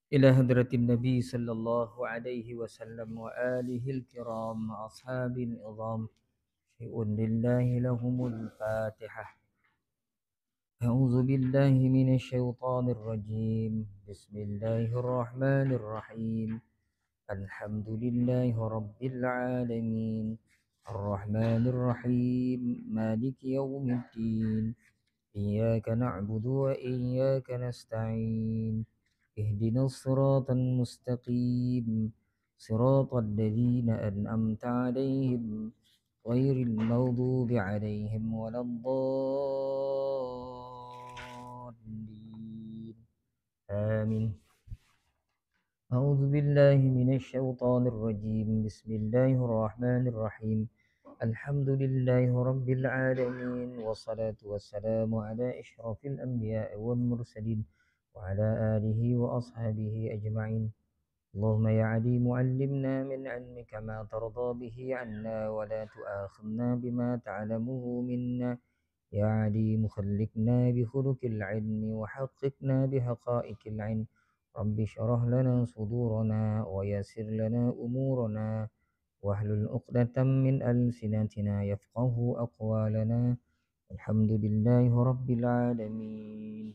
إلى هدرة النبي صلى الله عليه وسلم وآله الكرام أصحاب العظام شيء لله لهم الفاتحة. أعوذ بالله من الشيطان الرجيم. بسم الله الرحمن الرحيم. الحمد لله رب العالمين الرحمن الرحيم مالك يوم الدين إياك نعبد وإياك نستعين اهدنا الصراط المستقيم صراط الذين أنعمت عليهم غير المغضوب عليهم ولا الضالين آمين. أعوذ بالله من الشيطان الرجيم. بسم الله الرحمن الرحيم. الحمد لله رب العالمين والصلاة والسلام على أشرف الأنبياء والمرسلين وعلى آله وأصحابه أجمعين. اللهم يا عليم علمنا من علمك ما ترضى به عنا ولا تؤاخذنا بما تعلمه منا. يا عليم خلقنا بخلق العلم وحققنا بحقائق العلم. رب اشرح لنا صدورنا ويسر لنا أمورنا واحلل عقدة من ألسنتنا يفقه أقوالنا. الحمد لله رب العالمين.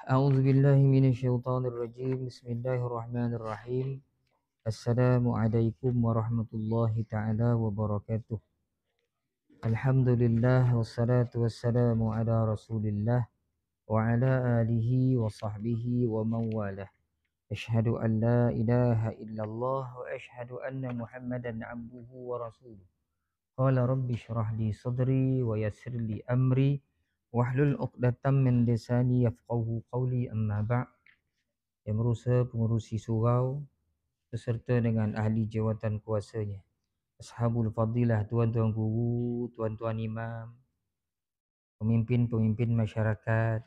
أعوذ بالله من الشيطان الرجيم. بسم الله الرحمن الرحيم. السلام عليكم ورحمة الله تعالى وبركاته. الحمد لله والصلاة والسلام على رسول الله وعلى آله وصحبه ومن والاه. أشهد أن لا إله إلا الله وأشهد أن محمدا عبده ورسوله. قال رب اشرح لي صدري ويسر لي أمري واحلل عقدة من لساني يفقهوا قولي. أما بعد. Yang berusaha pengurusi surau beserta dengan ahli jawatan kuasanya, ashabul fadilah, tuan-tuan guru, tuan-tuan imam, pemimpin-pemimpin masyarakat,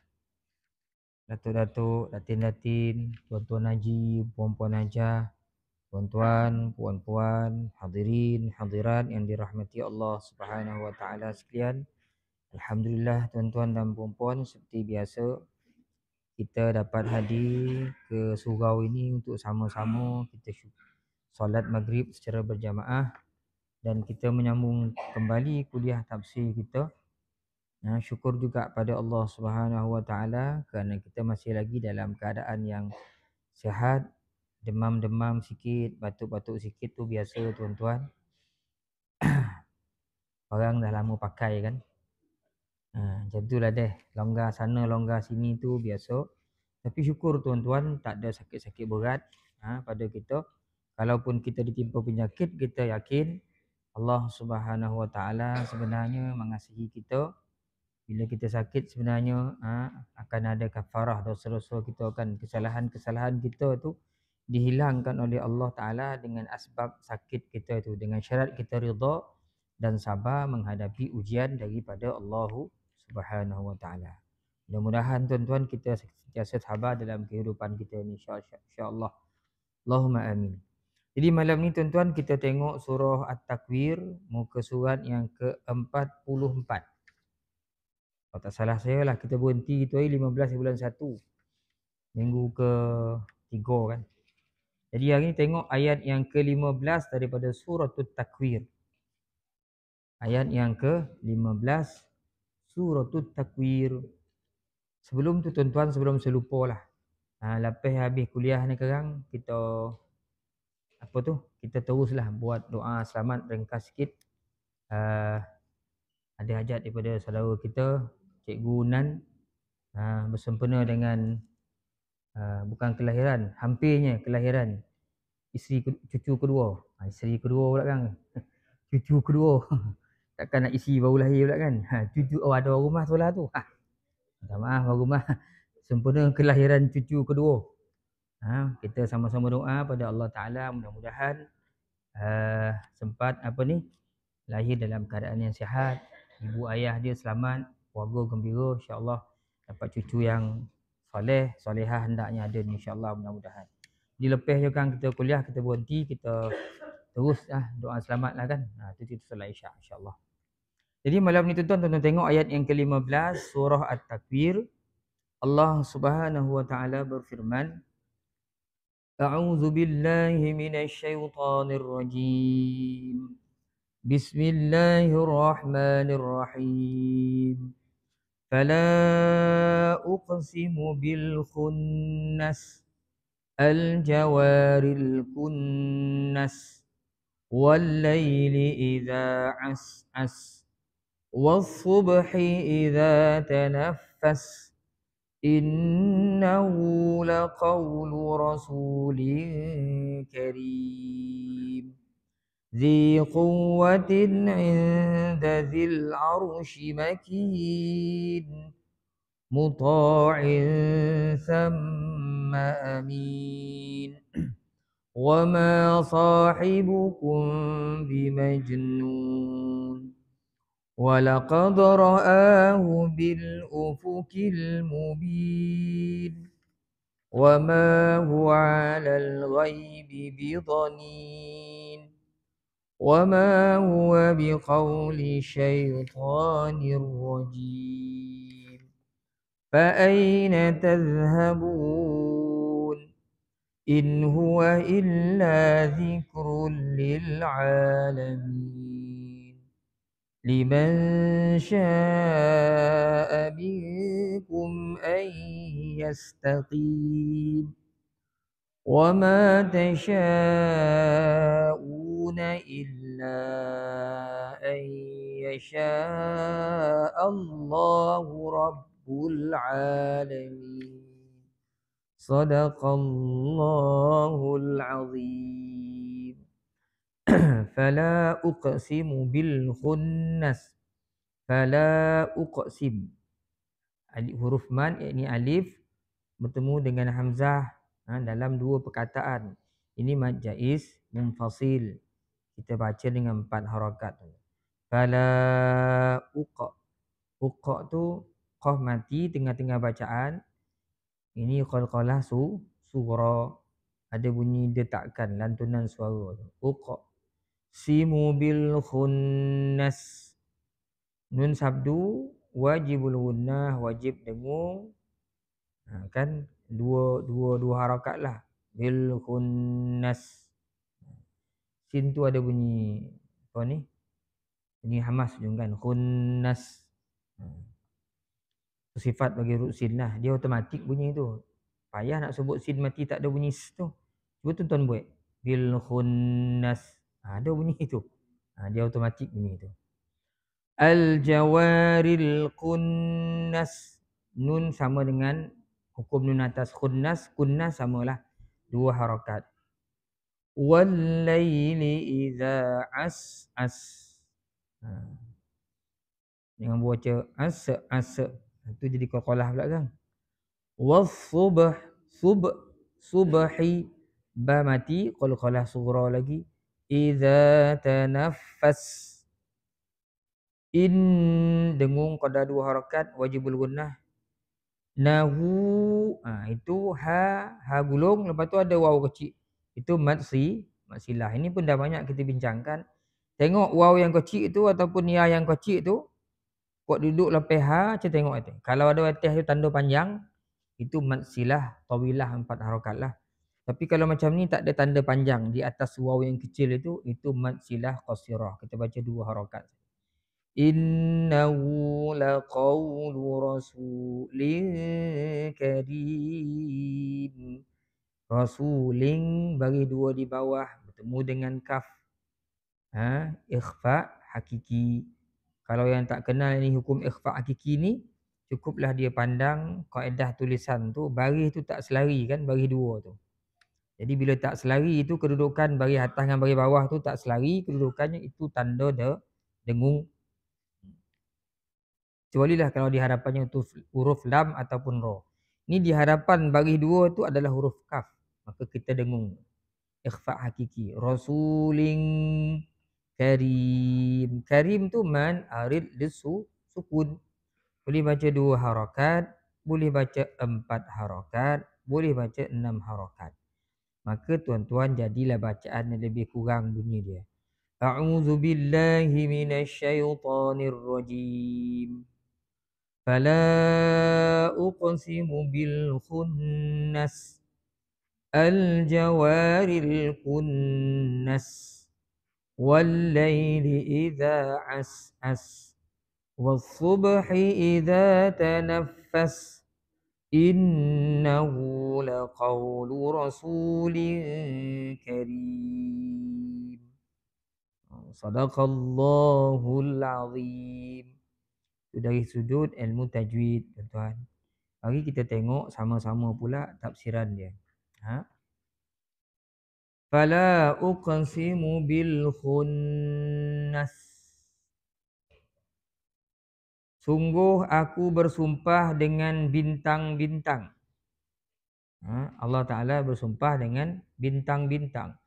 datuk-datuk, datin-datin, tuan-tuan haji, puan-puan hajah, tuan-tuan, puan-puan, hadirin, hadirat yang dirahmati Allah Subhanahu wa taala sekalian. Alhamdulillah tuan-tuan dan puan-puan, seperti biasa kita dapat hadir ke surau ini untuk sama-sama kita solat maghrib secara berjamaah dan kita menyambung kembali kuliah tafsir kita. Syukur juga pada Allah Subhanahu wa taala kerana kita masih lagi dalam keadaan yang sihat. Demam-demam sikit, batuk-batuk sikit tu biasa tuan-tuan. Orang dah lama pakai kan. Macam itulah deh, longgar sana longgar sini tu biasa. Tapi syukur tuan-tuan tak ada sakit-sakit berat pada kita. Kalaupun kita ditimpa penyakit, kita yakin Allah Subhanahu wa taala sebenarnya mengasihi kita. Bila kita sakit sebenarnya akan ada kafarah dosa-dosa kita kan, kesalahan-kesalahan kita tu dihilangkan oleh Allah taala dengan asbab sakit kita tu, dengan syarat kita redha dan sabar menghadapi ujian daripada Allah Subhanahu wa taala. Mudah-mudahan tuan-tuan kita sentiasa sabar dalam kehidupan kita ni, insya-Allah. Allahumma amin. Jadi malam ni tuan-tuan kita tengok surah At-Takwir, muka surat yang ke-44. Kalau tak salah saya lah, kita berhenti itu hari 15 bulan 1. Minggu ke-3 kan. Jadi hari ni tengok ayat yang ke-15 daripada surah At-Takwir. Ayat yang ke-15 surah At-Takwir. Sebelum tu tuan-tuan, sebelum saya lupa lah. Lepas habis kuliah ni sekarang, kita kita teruslah buat doa selamat ringkas sikit. Ada hajat daripada saudara kita, Cikgu Nan, bersempena dengan bukan kelahiran, hampirnya kelahiran cucu kedua. Isteri kedua pula kan. Cucu kedua. Takkan nak isi baru lahir pula kan. Cucu ada orang rumah tu lah tu. Minta maaf orang rumah. Sempena kelahiran cucu kedua. Kita sama-sama doa pada Allah Ta'ala, mudah-mudahan sempat lahir dalam keadaan yang sihat, ibu ayah dia selamat, keluarga gembira, insya-Allah dapat cucu yang soleh, solehah hendaknya ada insya-Allah, mudah-mudahan. Dilepas je kan kita kuliah, kita berhenti, kita terus doa selamat lah kan. Itu kita solat Isyak insya-Allah. Jadi malam ni tuan-tuan tengok ayat yang ke-15 surah At-Takwir. Allah Subhanahu wa taala berfirman, A'udzu billahi minasy syaithanir rajim. Bismillahirrahmanirrahim. Fala uqsimu bil khunnas al-jawaril kunnas wal laili idza as'as والصبح إذا تنفس إنه لقول رسول كريم ذي قوة عند ذي العرش مكين مطاع ثم أمين وما صاحبكم بمجنون ولقد رآه بالأفق المبين وما هو على الغيب بضنين وما هو بقول شيطان رجيم فأين تذهبون إن هو إلا ذكر للعالمين لمن شاء منكم أن يستقيم وما تشاءون إلا أن يشاء الله رب العالمين صدق الله العظيم Fala uqsimu bil khunnas. Fala uqsim. Huruf man yakni alif bertemu dengan hamzah dalam dua perkataan. Ini mad jaiz munfasil. Kita baca dengan 4 harakat. Fala uqa. Uqa tu qaf mati tengah-tengah bacaan. Ini qalqalah surah. Ada bunyi detakkan lantunan suara. Uqa. Simu bil khunnas. Nun sabdu wajibul gunnah, wajib dengung. Kan dua harakat lah. Bil khunnas. Sin tu ada bunyi apa ni? Bunyi hamas juga kan. Khunnas. Sifat bagi huruf sin lah. Dia automatik bunyi tu. Payah nak sebut sin mati tak ada bunyi s tu. Cuba tuan-tuan buat. Bil khunnas. Ada bunyi tu. Dia automatik bunyi tu. Al-jawaril kunnas. Nun sama dengan hukum nun atas khunnas. Kunnas samalah. 2 harakat. Wal-layli idza as. Jangan baca as. Itu jadi qalqalah pula kan. Was-subh. Subhi. Ba mati. Qalqalah sughra lagi. Idza tanaffas. In dengung qada 2 harakat wajibul gunnah. Nahu itu ha gulung, lepas tu ada waw kecil. Itu mad silah. Ini pun dah banyak kita bincangkan. Tengok waw yang kecil itu ataupun ya yang kecil tu kok duduk lepas ha, kita tengok itu. Kalau ada atas tu tanda panjang, itu mad silah tawilah 4 harakat lah. Tapi kalau macam ni tak ada tanda panjang di atas waw yang kecil itu mad silah qasirah. Kita baca 2 harakat. Innahu laqawlu rasulin karim. Rasulin bagi 2 di bawah bertemu dengan kaf. Ikhfa hakiki. Kalau yang tak kenal ni hukum ikhfa hakiki ni, cukuplah dia pandang kaedah tulisan tu, baris tu tak selari kan, baris 2 tu. Jadi bila tak selari itu kedudukan baris atas dengan baris bawah tu tak selari, kedudukannya itu tanda dengung. Kecuali lah kalau di hadapannya itu huruf lam ataupun ro. Ini di hadapan baris 2 tu adalah huruf kaf. Maka kita dengung. Ikhfa hakiki. Rasulin karim. Karim tu man arid lisu sukun. Boleh baca 2 harakat. Boleh baca 4 harakat. Boleh baca 6 harakat. Maka tuan-tuan jadilah bacaan yang lebih kurang bunyi dia. A'udzu billahi minasyaitonir rajim. Fala uqsimu bil khunnas al jawaril kunnas wal laili idza as'as was subhi idza tanaffas innahu laqawlu rasulin karim. Sadaqallahul azim. Itu dari sudut ilmu tajwid, tuan-tuan. Mari kita tengok sama-sama pula tafsiran dia. Ha? Fala uqsimu bil khunnas. Sungguh aku bersumpah dengan bintang-bintang. Ha? Allah Ta'ala bersumpah dengan bintang-bintang.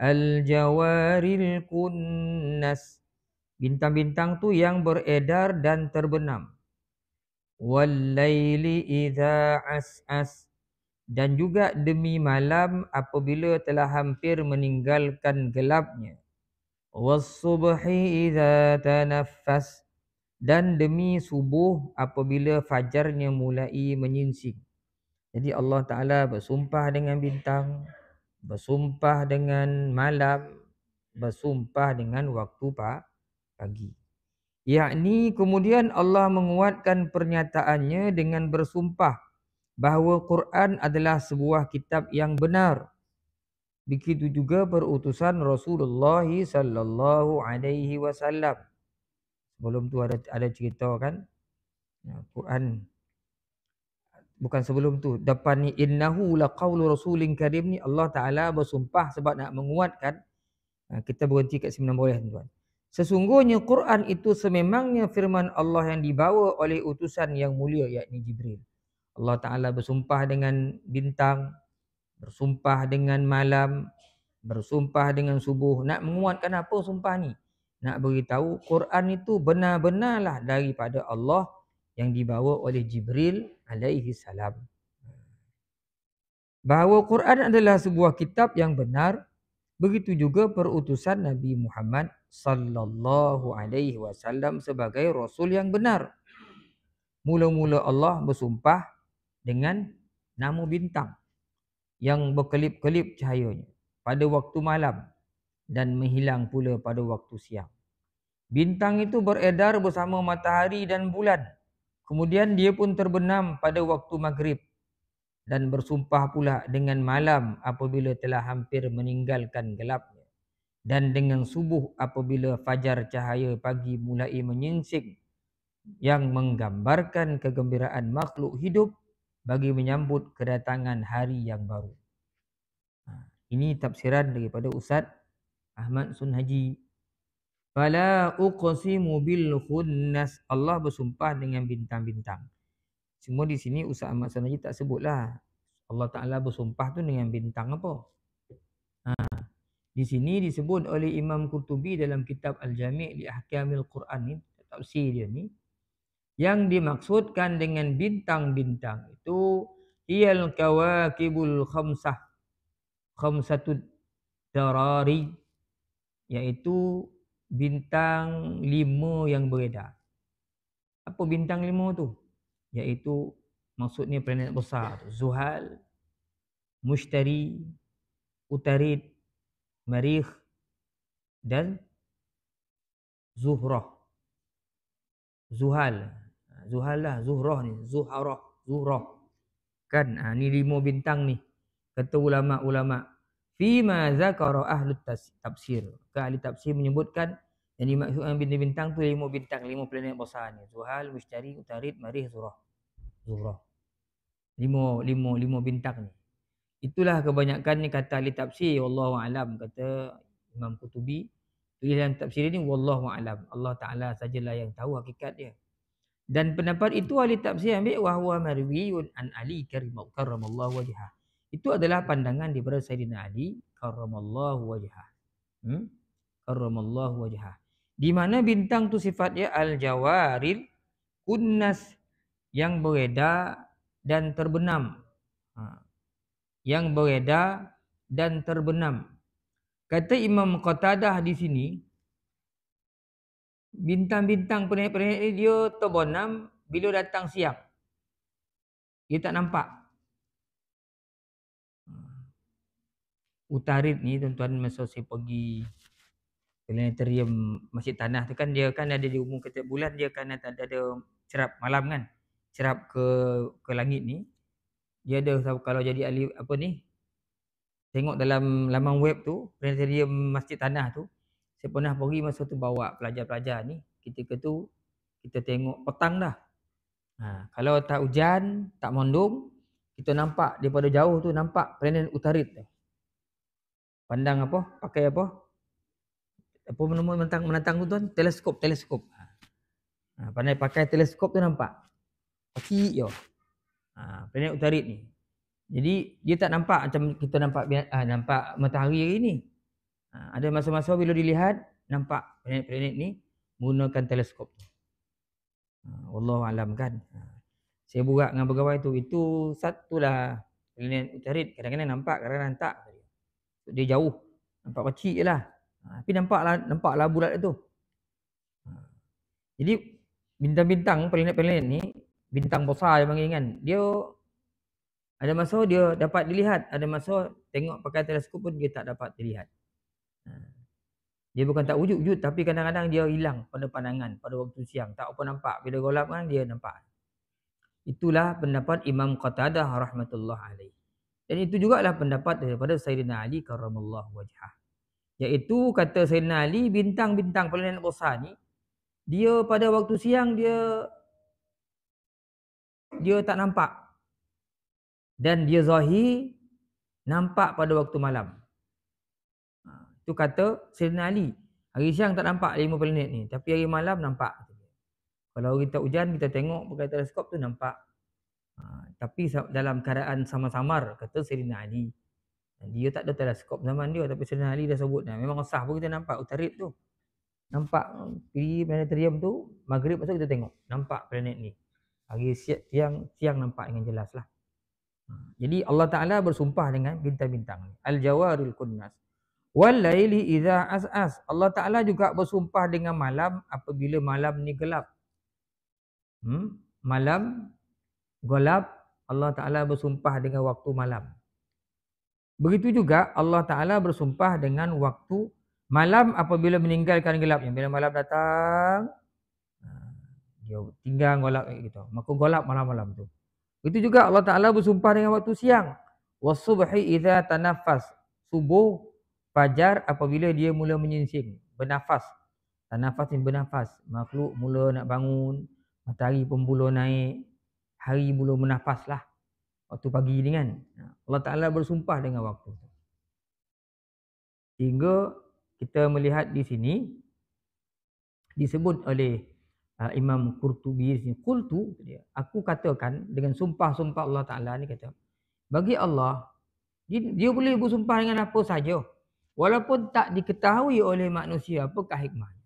Al-jawaril kunnas. Bintang-bintang tu yang beredar dan terbenam. Wal-laili idza as'as. Dan juga demi malam apabila telah hampir meninggalkan gelapnya. Was-subhi idza tanaffas. Dan demi subuh apabila fajarnya mulai menyingsing. Jadi Allah Ta'ala bersumpah dengan bintang, bersumpah dengan malam, bersumpah dengan waktu pagi. Yakni kemudian Allah menguatkan pernyataannya dengan bersumpah bahawa Quran adalah sebuah kitab yang benar. Begitu juga perutusan Rasulullah sallallahu alaihi wasallam. Sebelum tu ada cerita kan, Quran. Bukan sebelum tu, depan ni innahu laqaulu rasulin karim ni Allah Taala bersumpah sebab nak menguatkan. Kita berhenti kat sini boleh, tuan. Sesungguhnya Quran itu sememangnya firman Allah yang dibawa oleh utusan yang mulia, yakni Jibril. Allah Ta'ala bersumpah dengan bintang, bersumpah dengan malam, bersumpah dengan subuh. Nak menguatkan apa sumpah ni? Nak beritahu Quran itu benar-benarlah daripada Allah yang dibawa oleh Jibril alaihi salam. Bahawa Quran adalah sebuah kitab yang benar. Begitu juga perutusan Nabi Muhammad sallallahu alaihi wasallam sebagai rasul yang benar. Mula-mula Allah bersumpah dengan nama bintang yang berkelip-kelip cahayanya pada waktu malam dan menghilang pula pada waktu siang. Bintang itu beredar bersama matahari dan bulan. Kemudian dia pun terbenam pada waktu maghrib dan bersumpah pula dengan malam apabila telah hampir meninggalkan gelapnya dan dengan subuh apabila fajar cahaya pagi mulai menyingsing yang menggambarkan kegembiraan makhluk hidup bagi menyambut kedatangan hari yang baru. Ini tafsiran daripada Ustaz Ahmad Sunhaji. Fala uqsimu bil khunnas. Allah bersumpah dengan bintang-bintang. Semua di sini Ustaz Ahmad Sunhaji tak sebutlah Allah Ta'ala bersumpah tu dengan bintang apa. Di sini disebut oleh Imam Qurtubi dalam kitab Al-Jami' li Ahkamil Quran ni, tafsir dia ni. Yang dimaksudkan dengan bintang-bintang itu iyal kawakibul khamsatud darari, iaitu bintang 5 yang beredar. Apa bintang 5 tu? Iaitu maksudnya planet besar tu. Zuhal, Mushtari, Utarid, Marikh dan Zuhrah. Zuhal lah, Zuhrah ni, Zuhrah. Kan ni 5 bintang ni. Kata ulama-ulama, fima zakara ahli tafsir. Ahli tafsir menyebutkan yang dimaksudkan bintang-bintang tu 5 bintang, 5 planet besar ni. Zuhal, Mushtari, Utarid, Marikh, Zuhrah. 5 bintang ni. Itulah kebanyakan ni kata ahli tafsir, wallahu alam, kata Imam Qurtubi. Tulisan tafsir ini wallahu alam. Allah Taala sajalah yang tahu hakikat dia. Dan pendapat itu ahli tafsir ambil wahwa marwiyun an Ali karramallahu wajhah. Itu adalah pandangan daripada Sayyidina Ali karramallahu wajhah. Karramallahu wajhah. Di mana bintang tu sifatnya al-jawaril kunnas, yang beredar dan terbenam. Yang beredar dan terbenam. Kata Imam Qatadah di sini, bintang-bintang planet-planet ni dia terbonam bila datang siang. Dia tak nampak. Utarid ni tuan-tuan, masa saya pergi planetarium Masjid Tanah tu kan, dia kan ada diumumkan setiap bulan dia kan ada cerap malam kan. Cerap ke langit ni. Dia ada, kalau jadi ahli apa ni, tengok dalam laman web tu, planetarium Masjid Tanah tu, saya pernah pergi masa tu bawa pelajar-pelajar ni. Ketika tu kita tengok petang dah. Kalau tak hujan, tak mendung, kita nampak daripada jauh tu, nampak planet Utarid tu. Pandang apa? Pakai apa? Apa nama menatang tu tuan? Teleskop. Pandai pakai teleskop tu nampak. Kecil je. Planet Utarid ni. Jadi dia tak nampak macam kita nampak matahari hari ni. Ada masa-masa bila dilihat nampak planet-planet ni menggunakan teleskop. Wallahu alam kan. Saya buat dengan pegawai tu, itu satulah planet Utarid. Kadang-kadang nampak, kadang-kadang tak. Dia jauh, nampak kecil je lah. Tapi nampaklah bulat itu. Jadi bintang-bintang, planet-planet ni, bintang besar dia panggil kan. Dia ada masa dia dapat dilihat, ada masa tengok pakai teleskop pun dia tak dapat dilihat. Dia bukan tak wujud, tapi kadang-kadang dia hilang pada pandangan pada waktu siang. Tak apa nampak. Bila gelap kan dia nampak. Itulah pendapat Imam Qatadah rahmatullah alaih. Dan itu jugalah pendapat daripada Sayyidina Ali karramallahu wajhah. Iaitu kata Sayyidina Ali, bintang-bintang planet besar ni, dia pada waktu siang dia tak nampak. Dan dia zahir nampak pada waktu malam. Itu kata Sayyidina Ali. Hari siang tak nampak 5 planet ni, tapi hari malam nampak. Kalau kita hujan, kita tengok pakai teleskop tu nampak. Tapi dalam keadaan samar-samar, kata Sayyidina Ali. Dia tak ada teleskop zaman dia, tapi Sayyidina Ali dah sebut dah. Memang sah pun kita nampak Utarid tu. Nampak pergi planetarium tu, maghrib pasal kita tengok. Nampak planet ni. Hari siang nampak dengan jelas lah. Jadi Allah Ta'ala bersumpah dengan bintang-bintang ni. Al-Jawaril Kunnas. Wal laili idza as'as. Allah Ta'ala juga bersumpah dengan malam apabila malam ni gelap. Malam gelap, Allah Ta'ala bersumpah dengan waktu malam. Begitu juga Allah Ta'ala bersumpah dengan waktu malam apabila meninggalkan gelapnya. Bila malam datang, dia tinggal gelap gitu. Maka gelap malam-malam tu. Begitu juga Allah Ta'ala bersumpah dengan waktu siang. Wasubhi idza tanaffas. Subuh, fajar apabila dia mula menyingsing, bernafas. Tanafas ni bernafas. Makhluk mula nak bangun, matahari pun mula naik, hari mula menafas lah. Waktu pagi ni kan. Allah Ta'ala bersumpah dengan waktu tu. Sehingga kita melihat di sini, disebut oleh Imam Qurtubi ni, qultu, aku katakan dengan sumpah-sumpah Allah Ta'ala ni, kata, bagi Allah, dia boleh bersumpah dengan apa saja. Walaupun tak diketahui oleh manusia apakah hikmahnya.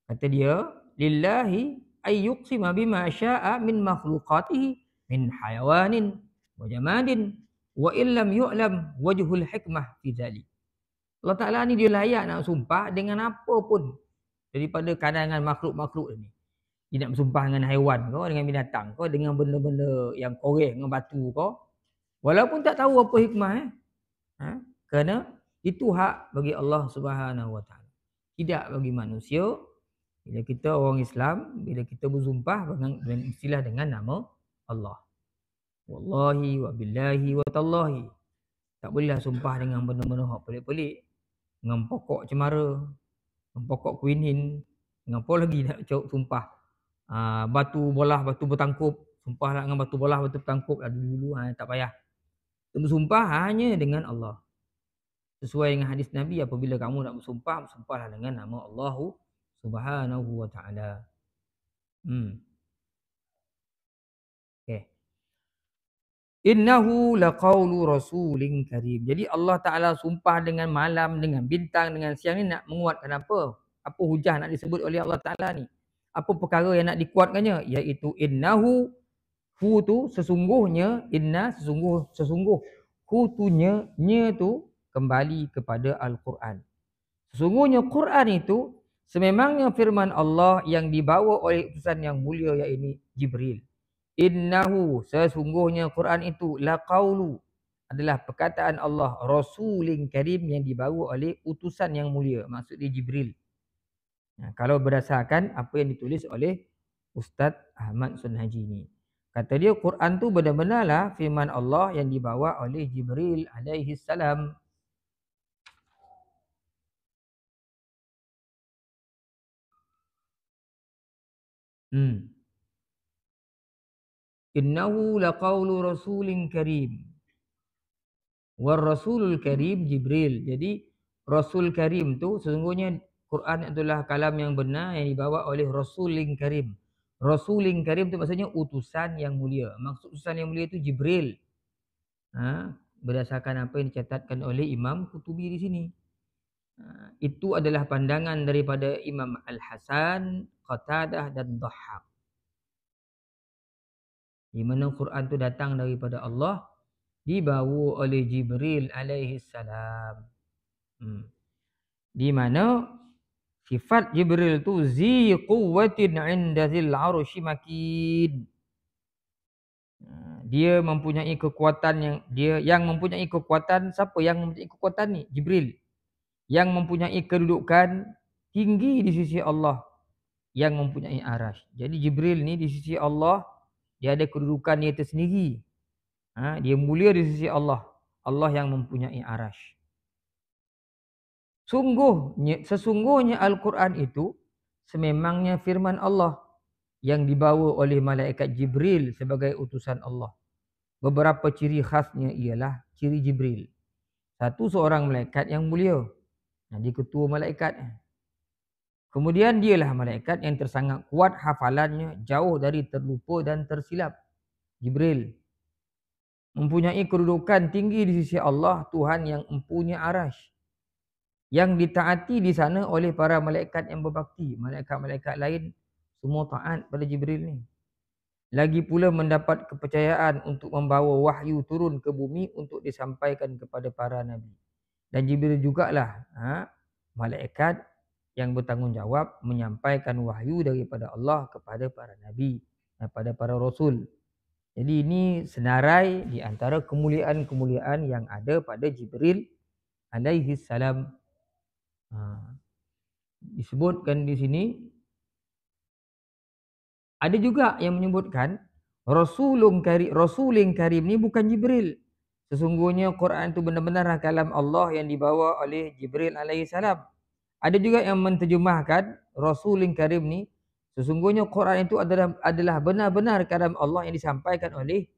Kata dia, lillahi ayyuqsima bima sya'a min makhluqatihi min hayawanin wa jamadin wa illam yu'lam wajhul hikmah fi dzalik. Allah Ta'ala ni dia layak nak sumpah dengan apa pun daripada kalangan makhluk-makhluk ni. Dia nak bersumpah dengan haiwan ke, dengan binatang ke, dengan benda-benda yang koreh, dengan batu ke, walaupun tak tahu apa hikmah kerana itu hak bagi Allah Subhanahu Wa Ta'ala, tidak bagi manusia. Bila kita orang Islam, bila kita bersumpah dengan istilah dengan nama Allah. Wallahi wa billahi wa tallahi. Tak bolehlah sumpah dengan benda-benda hak pelik-pelik. Dengan pokok cemara, dengan pokok kuinin, dengan apa lagi nak sumpah. Batu bolah, batu bertangkup. Sumpahlah dengan batu bolah, batu bertangkup lah dulu. Tak payah. Kita bersumpah hanya dengan Allah. Sesuai dengan hadis Nabi, apabila kamu nak bersumpah, bersumpahlah dengan nama Allah Subhanahu Wa Ta'ala. Okay. Innahu laqaulu rasulin karim. Jadi Allah Ta'ala sumpah dengan malam, dengan bintang, dengan siang ni nak menguatkan apa? Apa hujah nak disebut oleh Allah Ta'ala ni? Apa perkara yang nak dikuatkannya? Iaitu innahu, hu tu sesungguhnya, inna sesungguh, hu tu nya tu kembali kepada Al-Quran. Sesungguhnya Quran itu sememangnya firman Allah yang dibawa oleh utusan yang mulia yaitu Jibril. Innahu, sesungguhnya Quran itu laqaulu, adalah perkataan Allah, rasulin karim, yang dibawa oleh utusan yang mulia, maksudnya Jibril. Kalau berdasarkan apa yang ditulis oleh Ustaz Ahmad Sunhaji ni, kata dia Quran tu benar-benarlah firman Allah yang dibawa oleh Jibril alaihi salam. Innahu laqaulu rasulin karim. War rasulul karim Jibril. Jadi Rasul Karim tu sesungguhnya Quran adalah kalam yang benar yang dibawa oleh Rasulin Karim. Rasulin Karim tu maksudnya utusan yang mulia. Maksud utusan yang mulia itu Jibril. Berdasarkan apa yang dicatatkan oleh Imam Qutubi di sini. Itu adalah pandangan daripada Imam Al-Hasan, Qatadah dan Dhahhak. Di mana Quran tu datang daripada Allah, dibawa oleh Jibril alaihi salam. Di mana sifat Jibril tu zi quwwatin 'inda zil 'arsy makin. Dia mempunyai kekuatan yang mempunyai kekuatan. Siapa yang mempunyai kekuatan ni? Jibril. Yang mempunyai kedudukan tinggi di sisi Allah, yang mempunyai arasy. Jadi Jibril ni di sisi Allah dia ada kedudukan dia tersendiri. Dia mulia di sisi Allah. Allah yang mempunyai arasy. Sesungguhnya Al-Quran itu sememangnya firman Allah yang dibawa oleh malaikat Jibril sebagai utusan Allah. Beberapa ciri khasnya ialah ciri Jibril. Satu, seorang malaikat yang mulia. Dia ketua malaikat. Kemudian dialah malaikat yang tersangat kuat hafalannya, jauh dari terlupa dan tersilap. Jibril mempunyai kedudukan tinggi di sisi Allah, Tuhan yang mempunyai arasy, yang ditaati di sana oleh para malaikat yang berbakti. Malaikat-malaikat lain semua taat pada Jibril ni. Lagi pula mendapat kepercayaan untuk membawa wahyu turun ke bumi untuk disampaikan kepada para nabi. Dan Jibril jugalah malaikat yang bertanggungjawab menyampaikan wahyu daripada Allah kepada para nabi, kepada para rasul. Jadi ini senarai di antara kemuliaan-kemuliaan yang ada pada Jibril alaihi salam. Disebutkan di sini, ada juga yang menyebutkan Rasulun Karim ni bukan Jibril. Sesungguhnya Quran itu benar-benar kalam Allah yang dibawa oleh Jibril alaihi salam. Ada juga yang menterjemahkan Rasulun Karim ni, sesungguhnya Quran itu adalah benar-benar kalam Allah yang disampaikan oleh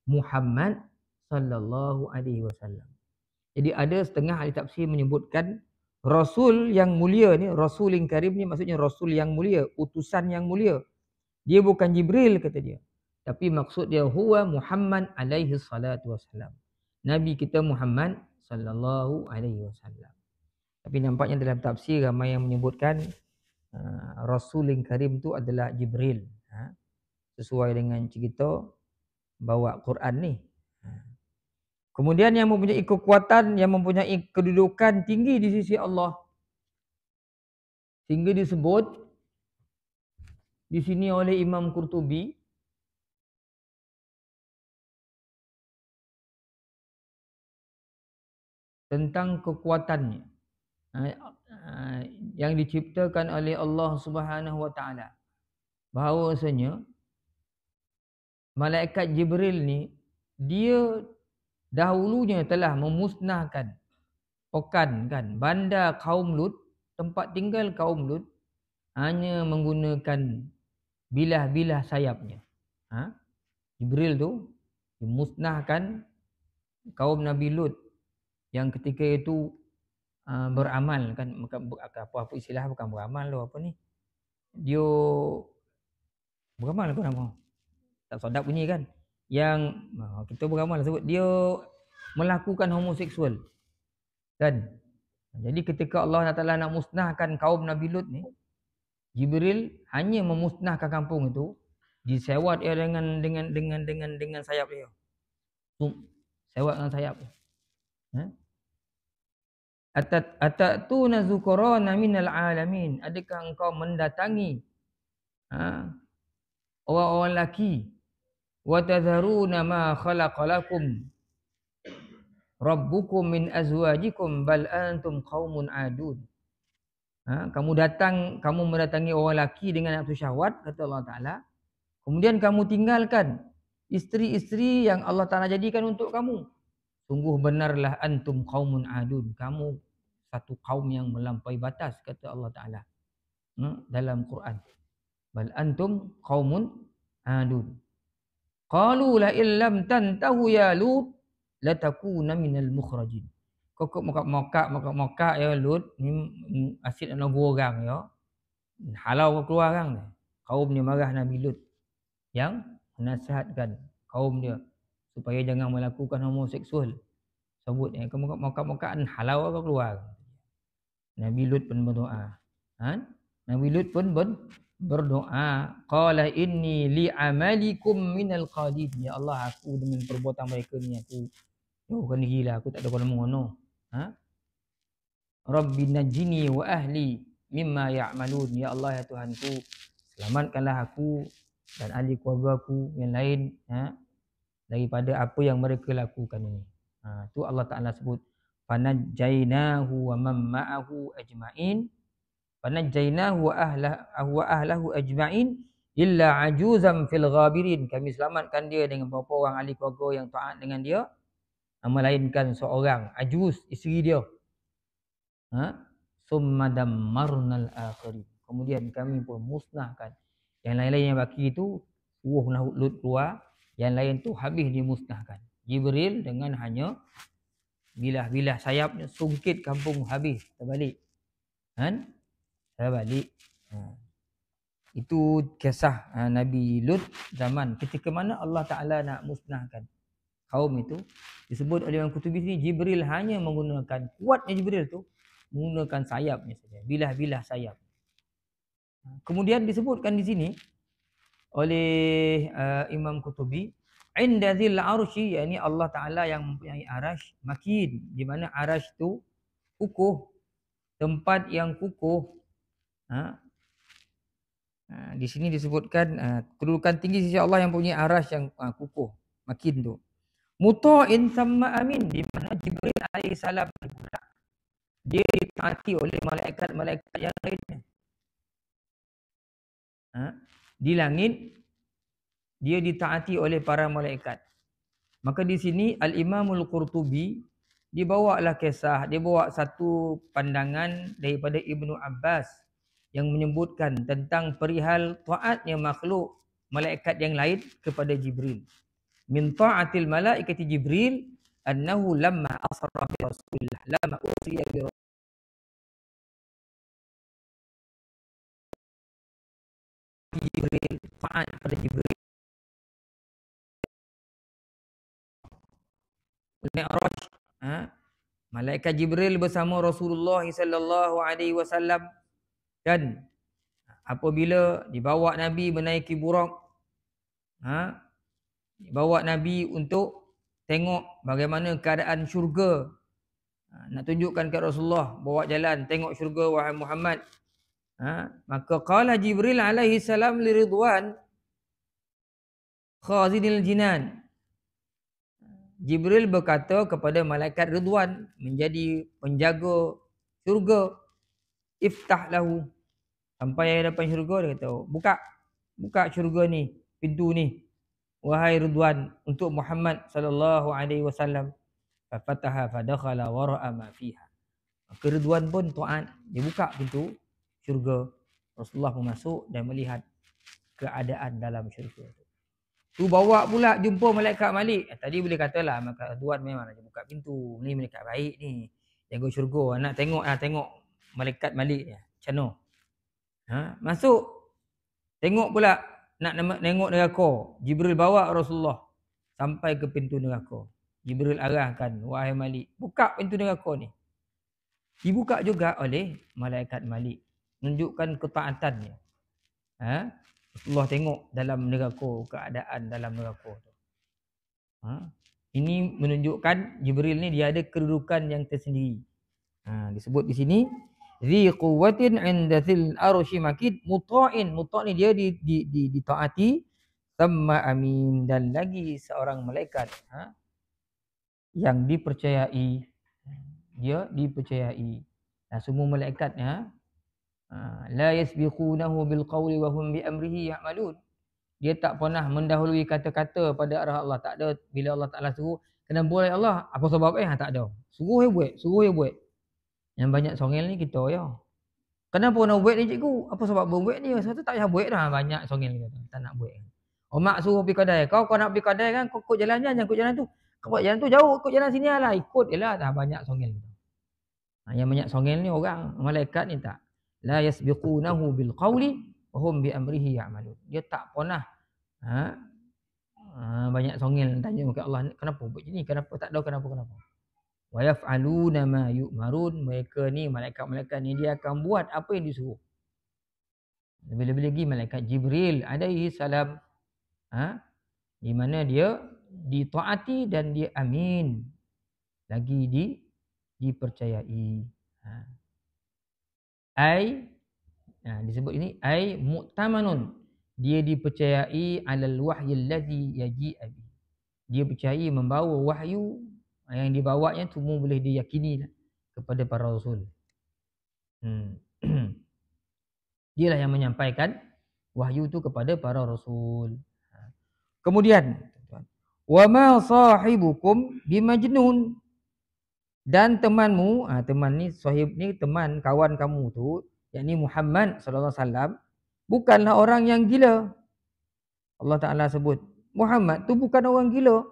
Muhammad sallallahu alaihi wasallam. Jadi ada setengah ahli tafsir menyebutkan Rasul yang mulia ni, Rasulun Karim ni maksudnya Rasul yang mulia, utusan yang mulia. Dia bukan Jibril kata dia. Tapi maksud dia huwa Muhammad alaihi salatu wassalam. Nabi kita Muhammad sallallahu alaihi wasallam. Tapi nampaknya dalam tafsir ramai yang menyebutkan Rasulun Karim tu adalah Jibril. Sesuai dengan cerita bawa Quran ni. Kemudian yang mempunyai kekuatan, yang mempunyai kedudukan tinggi di sisi Allah. Sehingga disebut di sini oleh Imam Qurtubi tentang kekuatannya yang diciptakan oleh Allah Subhanahu wa taala. Bahawasanya malaikat Jibril ni dia dahulunya telah memusnahkan bandar kaum Lut, tempat tinggal kaum Lut, hanya menggunakan bilah-bilah sayapnya. Jibril tu memusnahkan kaum Nabi Lut yang ketika itu beramal kan, apa istilah, bukan beramal tu, apa ni, dia beramal, apa nama, tak sedap bunyi kan, yang kita beramal sebut dia melakukan homoseksual kan. Jadi ketika Allah Taala nak musnahkan kaum Nabi Lut ni, Jibril hanya memusnahkan kampung itu, disewat dia dengan sayap dia. Sewat dengan sayap. Atatuna zukurana minal alamin. Adakah engkau mendatangi orang-orang lelaki, wa tadharuna ma khalaqalakum rabbukum min azwajikum bal antum qaumun adun. Kamu mendatangi orang lelaki dengan nafsu syahwat, kata Allah Taala. Kemudian kamu tinggalkan isteri-isteri yang Allah Taala jadikan untuk kamu. Sungguh benarlah antum qaumun adun. Kamu satu kaum yang melampaui batas, kata Allah Taala dalam Quran. Bal antum qaumun adun. Qalu la illam tantahu ya Lut latakuna minal mukhrajin. Kok mokak ya Lut ni asyik nak gua orang ya. Halau keluar orang ni. Kaum ni marah Nabi Lut yang menasihatkan kaum dia supaya jangan melakukan homoseksual. Sebut yang mokak-mokakan halau keluar. Nabi Lut pun berdoa. Nabi Lut pun berdoa, qala inni li'amalikum minal qalin. Ya Allah, aku dengan perbuatan mereka ni aku jauhkan diri lah, aku tak ada kono-kono. Rabbi najini wa ahli mimma ya'malun. Ya Allah ya Tuhanku, selamatkanlah aku dan ahli keluarga aku yang lain daripada apa yang mereka lakukan ini. Tu Allah Taala sebut fanajjainahu wa man ma'ahu ajma'in. Fanajjainahu wa ahlahu ajma'in illa ajuzam fil ghabirin. Kami selamatkan dia dengan beberapa orang ahli keluarga yang taat dengan dia, melainkan seorang ajuz, isteri dia. Summa dammarnal akhirin. Kemudian kami pun musnahkan yang lain-lain yang baki itu, suruh Lut keluar, yang lain tu habis dimusnahkan. Jibril dengan hanya bilah-bilah sayapnya sungkit kampung habis, terbalik. Terbalik. Itu kisah Nabi Lut zaman ketika mana Allah Ta'ala nak musnahkan kaum itu. Disebut oleh Imam Qurtubi sini, Jibril hanya menggunakan, kuatnya Jibril tu menggunakan sayapnya saja, bilah-bilah sayap. Kemudian disebutkan di sini oleh Imam Qurtubi, inda dzil arsy, yakni Allah Taala yang mempunyai arasy, makin, di mana arasy tu kukuh, tempat yang kukuh. Di sini disebutkan kedudukan tinggi sisi Allah yang punya arasy yang kukuh, makin tu. Muta'in sama amin, di mana Jibril alaihissalam dia ditaati oleh malaikat-malaikat yang lainnya. Di langit dia ditaati oleh para malaikat. Maka di sini Al-Imamul Qurtubi dibawalah kisah, dia bawa satu pandangan daripada Ibnu Abbas yang menyebutkan tentang perihal taatnya makhluk malaikat yang lain kepada Jibril. Min ta'atil malaikati Jibril annahu lamma asra bi Rasulillah lamma usiya bi Jibril, taat pada Jibril. Mi'raj, malaikat Jibril bersama Rasulullah sallallahu alaihi wasallam, dan apabila dibawa Nabi menaiki Buraq, dibawa Nabi untuk tengok bagaimana keadaan syurga, nak tunjukkan ke Rasulullah, bawa jalan tengok syurga wahai Muhammad. Maka qala Jibril alaihi salam li Ridwan khazinil jinan. Jibril berkata kepada malaikat Ridwan, menjadi penjaga syurga, iftah lahu, sampai hadapan syurga dia kata, buka syurga ni, pintu ni wahai Ridwan untuk Muhammad sallallahu alaihi wasallam. Fafataha fadakhala wa ra'a ma fiha. Maka Ridwan pun taat, dia buka pintu syurga. Rasulullah pun masuk dan melihat keadaan dalam syurga itu. Tu bawa pula jumpa malaikat Malik. Tadi boleh katalah malaikat Ridwan memang nak buka pintu, ni malaikat baik ni, jaga syurga, nak tengok malaikat Malik ni macam mana. Masuk tengok pula, nak tengok neraka. Jibril bawa Rasulullah sampai ke pintu neraka. Jibril arahkan, wahai Malik, buka pintu neraka ni. Dibuka juga oleh malaikat Malik, menunjukkan ketaatannya. Rasulullah tengok dalam neraka, keadaan dalam neraka tu. Ini menunjukkan Jibril ni dia ada kedudukan yang tersendiri. Disebut di sini zi quwwatin 'inda dzil arsy makin muta'in. Muta' ni dia ditaati, tamma amin, dan lagi seorang malaikat yang dipercayai. Dia dipercayai. Dan semua malaikatnya la yasbiqunahu bil qawli wa hum bi amrihi ya'malun. Dia tak pernah mendahului kata-kata pada arah Allah. Tak ada bila Allah Taala suruh kena buat Allah, apa sebab tak ada. Suruh dia buat, suruh dia buat. Yang banyak songel ni kita ya. Kenapa nak buat ni cikgu? Apa sebab buat ni? Sebab tu tak payah buat dah, banyak songel ni kata. Tak nak buat. Mak suruh pergi kedai. Kau nak pergi kedai kan, kau ikut jalannya, jangan ikut jalan tu. Kau buat jalan tu jauh, ikut jalan sini lah. Ikut jelah, dah banyak songel. Yang banyak songel ni orang, malaikat ni tak. La yasbiqunahu bil qawli wa hum bi amrihi ya'malun. Dia tak pernah banyak songel tanya kepada Allah, kenapa buat macam ni? Kenapa tak ada kenapa? Wa yaf'aluna ma yu'marun. Mereka ni, malaikat-malaikat ni, dia akan buat apa yang disuruh. Lebih-lebih lagi malaikat Jibril alaihi salam, di mana dia ditaati dan dia amin, lagi dipercayai. Disebut ini ai mu'tamanun. Dia dipercayai alal wahyi allazi yaji'a bi. Dia percayai membawa wahyu yang dibawanya semua boleh diyakini kepada para rasul. Dialah yang menyampaikan wahyu tu kepada para rasul. Kemudian wa ma sahibukum bimajnun. Dan temanmu, teman ni, sahib ni, teman kawan kamu tu, yakni Muhammad sallallahu alaihi wasallam, bukanlah orang yang gila. Allah Taala sebut Muhammad tu bukan orang gila.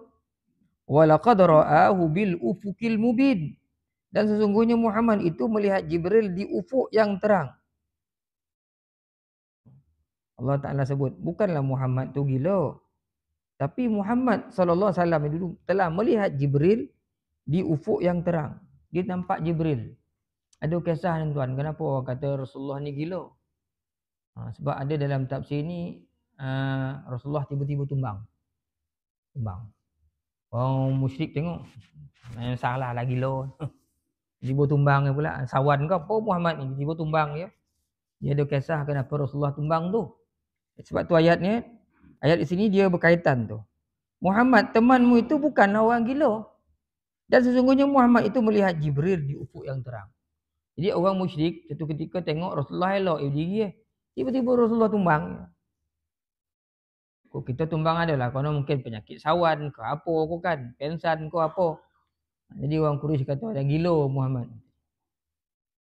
Wa laqad ra'ahu bil ufuqil mubin. Dan sesungguhnya Muhammad itu melihat Jibril di ufuk yang terang. Allah Taala sebut bukanlah Muhammad tu gila, tapi Muhammad sallallahu alaihi wasallam itu telah melihat Jibril di ufuk yang terang. Dia nampak Jibril. Ada kisah ni tuan, kenapa orang kata Rasulullah ni gila? Sebab ada dalam tafsir ni Rasulullah tiba-tiba tumbang. Orang musyrik tengok, salah lah gila. Tiba tumbang pula. Sawan ke apa Muhammad ni tiba tumbang ya. Dia ada kisah kenapa Rasulullah tumbang tu. Sebab tu ayat di sini dia berkaitan tu. Muhammad temanmu itu bukanlah orang gila. Dan sesungguhnya Muhammad itu melihat Jibril di ufuk yang terang. Jadi orang musyrik satu ketika tengok Rasulullah elok diri tiba-tiba Rasulullah tumbang. Kok kita tumbang adalah kerana mungkin penyakit sawan ke apa kok kan, pensan ke apa. Jadi orang Quraisy kata ada gila Muhammad.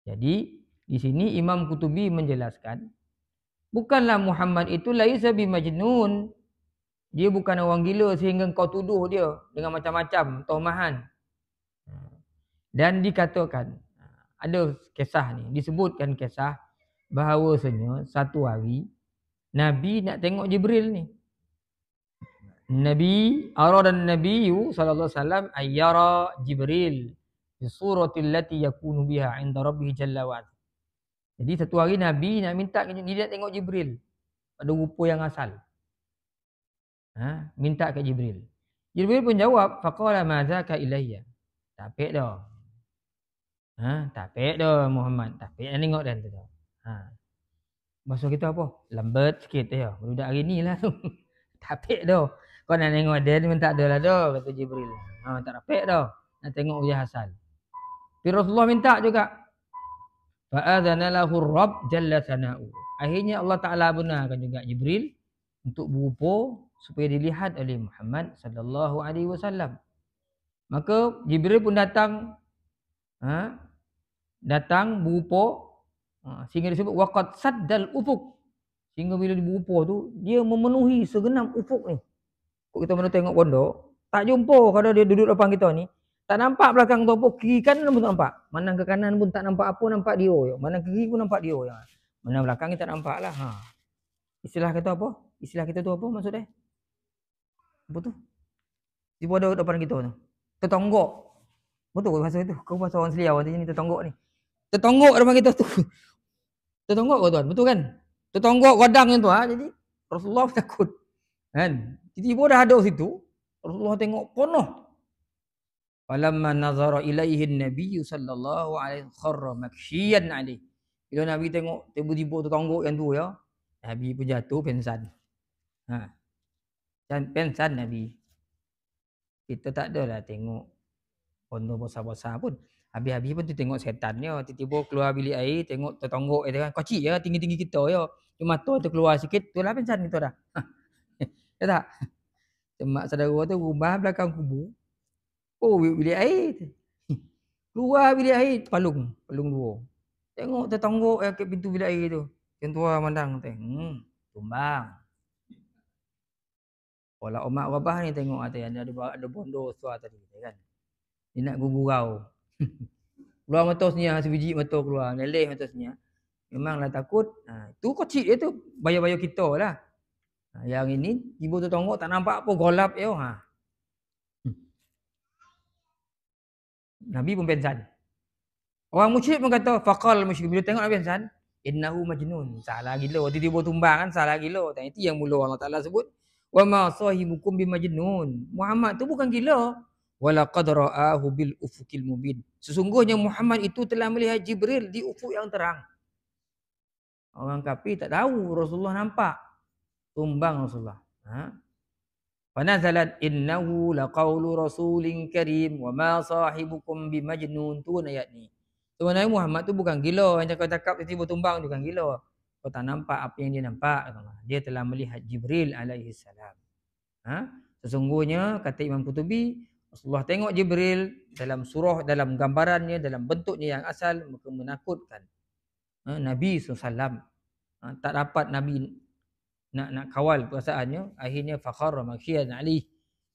Jadi di sini Imam Qutubi menjelaskan bukanlah Muhammad itu laisa bimajnun. Dia bukan orang gila sehingga kau tuduh dia dengan macam-macam tomahan. Dan dikatakan ada kisah ni, disebutkan kisah bahawasanya satu hari Nabi nak tengok Jibril ni. Aradan Nabiyyu sallallahu alaihi wasallam ayyara Jibril bi surati allati yakunu biha 'inda rabbih jalla wa 'ala. Jadi satu hari Nabi nak minta dia nak tengok Jibril pada rupa yang asal. Minta ke Jibril. Jibril pun jawab, faqala ma zaka ilayya. Tapik dah. Tapik dah Muhammad. Tapik nak tengok dan tu. Bahasa kita apa? Lambat sikit ya. Budak hari ni lah tu. Tapik dah. Kau nak tengok dia ni tak ada lah dah, kata Jibril. Tak tapik dah. Nak tengok wajah asal. Tapi Rasulullah minta juga. Fa'adhana lahu Rabb jalla sana'u. Akhirnya Allah Ta'ala benarkan juga Jibril untuk berupa supaya dilihat oleh Muhammad sallallahu alaihi wasallam. Maka Jibril pun datang berupa sehingga disebut waqad saddal ufuk. Sehingga bila berupa tu dia memenuhi segenap ufuk ni. Kalau kita mana tengok pondok, tak jumpa kalau dia duduk depan kita ni, tak nampak belakang tu apa, kiri kanan pun tak nampak. Mana ke kanan pun tak nampak apa, nampak dia je. Mana ke kiri pun nampak dia je. Mana belakang kita tak nampak lah. Istilah kata apa? Istilah kita tu apa maksud dia? Apa tu? Tiba ada depan kita tu. Tertonggok. Betul ke bahasa itu? Kau bahasa orang Seliau ni tertonggok ni. Tertonggok depan kita tu. Tertonggok ke tuan? Betul kan? Tertonggok wadang tu jadi Rasulullah takut. Kan? Tiba-tiba dah ada situ. Rasulullah tengok penuh. Falamma nazara ilaihi an-nabiy sallallahu alaihi kharra makshiyan alaihi. Bila Nabi tengok tiba-tiba tertonggok yang tu ya, Nabi pun jatuh pingsan. Ha. Dan pingsan Nabi. Kita tak adalah tengok pondok besar-besar pun. Habis-habis pun tu tengok setan ya, tiba-tiba keluar bilik air, tengok tertonggok dia kan. Kecil ya, tinggi-tinggi kita ya. Cuma mata tu keluar sikit, tu lah pingsan kita dah. Ya tak? Mak saudara tu rumah belakang kubur. Oh, bilik air. Keluar bilik air, palung dua. Tengok tertonggok kat pintu bilik air tu. Yang tua mandang tu. Tumbang. Kalau Mak Rabah ni tengok ada bondo suar tadi kan. Dia nak gurau. Keluar mata senyap, sebiji mata keluar, leleh mata senyap. Memanglah takut. Tu kecil dia tu, bayar-bayar kita lah. Yang ini ibu tu tengok tak nampak apa, golap dia. Nabi pun pingsan. Orang musyrik pun kata, faqal musyrik bila tengok Nabi pingsan, innahu majnun. Salah gila, tiba-tiba tumbang kan, salah gila. Dan itu yang mula Allah Taala sebut, wa ma sahibukum bimajnun. Muhammad tu bukan gila. Walaqad ra'ahu bil ufuqil mubin. Sesungguhnya Muhammad itu telah melihat Jibril di ufuk yang terang. Orang kafir tak tahu Rasulullah nampak. Tumbang Rasulullah. Fanazalat innahu laqaulu rasulin karim wa ma sahibukum bimajnun. Tu ayat ni. Sebenarnya Muhammad tu bukan gila, yang cakap tiba-tiba tumbang tu bukan gila. Kau tak nampak apa yang dia nampak. Dia telah melihat Jibril alaihi salam. Sesungguhnya kata Imam Qutubi, Rasulullah tengok Jibril dalam surah, dalam gambarannya, dalam bentuknya yang asal, maka menakutkan Nabi SAW. Tak dapat Nabi nak kawal perasaannya, akhirnya fakhara makshiyan alih.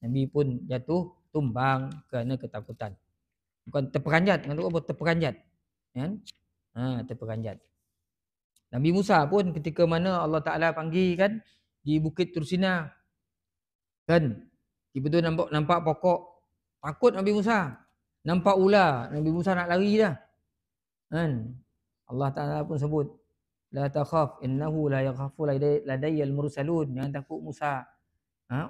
Nabi pun jatuh tumbang kerana ketakutan. Bukan terperanjat, kata apa terperanjat. Kan? Terperanjat. Nabi Musa pun ketika mana Allah Taala panggil kan di Bukit Tursina. Kan? Tiba-tiba nampak pokok. Takut Nabi Musa. Nampak ular, Nabi Musa nak lari dah. Kan? Allah Taala pun sebut, la takhaf innahu la yakhafu ladayyal mursalun. Jangan takut Musa.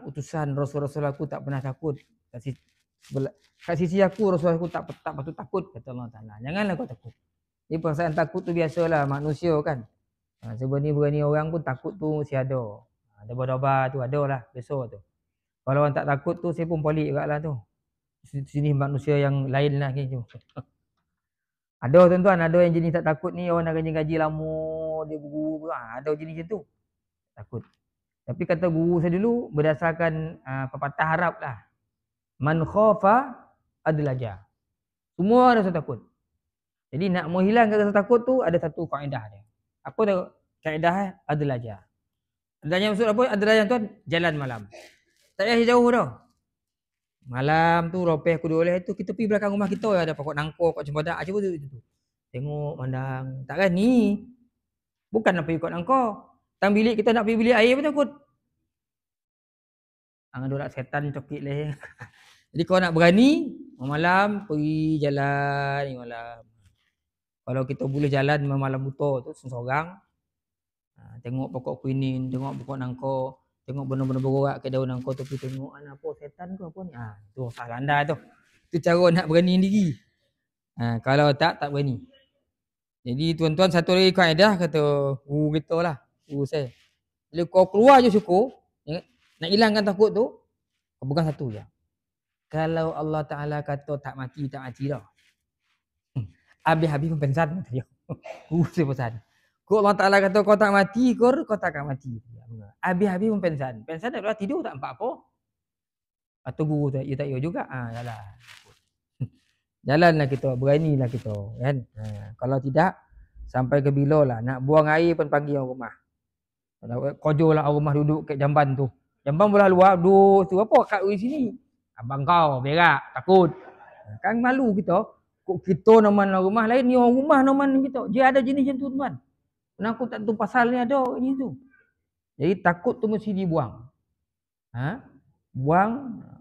Utusan rasul-rasul aku tak pernah takut. Kat sisi aku rasul aku tak patut takut, kata Allah Taala. Janganlah kau takut. Ni perasaan takut tu biasalah manusia kan. Seberani-berani orang pun takut tu mesti ada. Doba-doba tu ada lah, biasa tu. Kalau orang tak takut tu saya pun polik juga lah tu. Sini manusia yang lain lah gitu. Ada tuan-tuan, ada yang jenis tak takut ni, orang nak gaji lama, dia guru, ada jenis macam tu. Takut. Tapi kata guru saya dulu, berdasarkan pepatah Arab lah. Man khafa adlaja. Semua ada rasa takut. Jadi nak menghilangkan rasa takut tu, ada satu kaedah dia. Apa tu kaedah adlaja? Adlaja maksud apa? Adlaja tuan, jalan malam. Tak payah jauh dah. Malam tu ropeh aku oleh tu kita pergi belakang rumah kita ada pokok nangkok kat cempedak cuba tu. Tengok pandang. Takkan ni. Bukan nak pergi kot nangkok. Tang bilik kita nak pergi bilik air pun takut. Dorak setan cokit leh. Jadi kau nak berani malam pergi jalan malam. Kalau kita boleh jalan malam buta tu seorang. Tengok pokok kuinin, tengok pokok nangkok. Tengok benda-benda berorak ke daun nangkau tu, tengok apa setan ke apa ni. Tu salah anda tu. Tu cara nak berani diri. Kalau tak berani. Jadi tuan-tuan satu lagi kaedah kata guru kita lah. Guru saya. Bila kau keluar je syukur, nak hilangkan takut tu, kau pegang satu je. Kalau Allah Ta'ala kata tak mati dah. Habis-habis pun pensan. Guru saya pesan. Kalau Allah Ta'ala kata kau tak mati, kau tak akan mati. Habis-habis pun pensan. Pensan tak boleh tidur tak nampak apa. Atau guru tu, ya tak ya juga. Jalan. Jalanlah kita, beranilah kita. Kan? Kalau tidak, sampai ke bila lah. Nak buang air pun panggil orang rumah. Kojo lah orang rumah duduk kat jamban tu. Jamban bola luar, duduk tu. Apa kat sini? Abang kau, berak, takut. Kan malu kita. Kita noman orang rumah lain, ni orang rumah noman kita. Dia ada jenis macam tu tuan. Kenapa tak tahu pasal ni ada ni tu. Jadi takut tu mesti dibuang. Buang,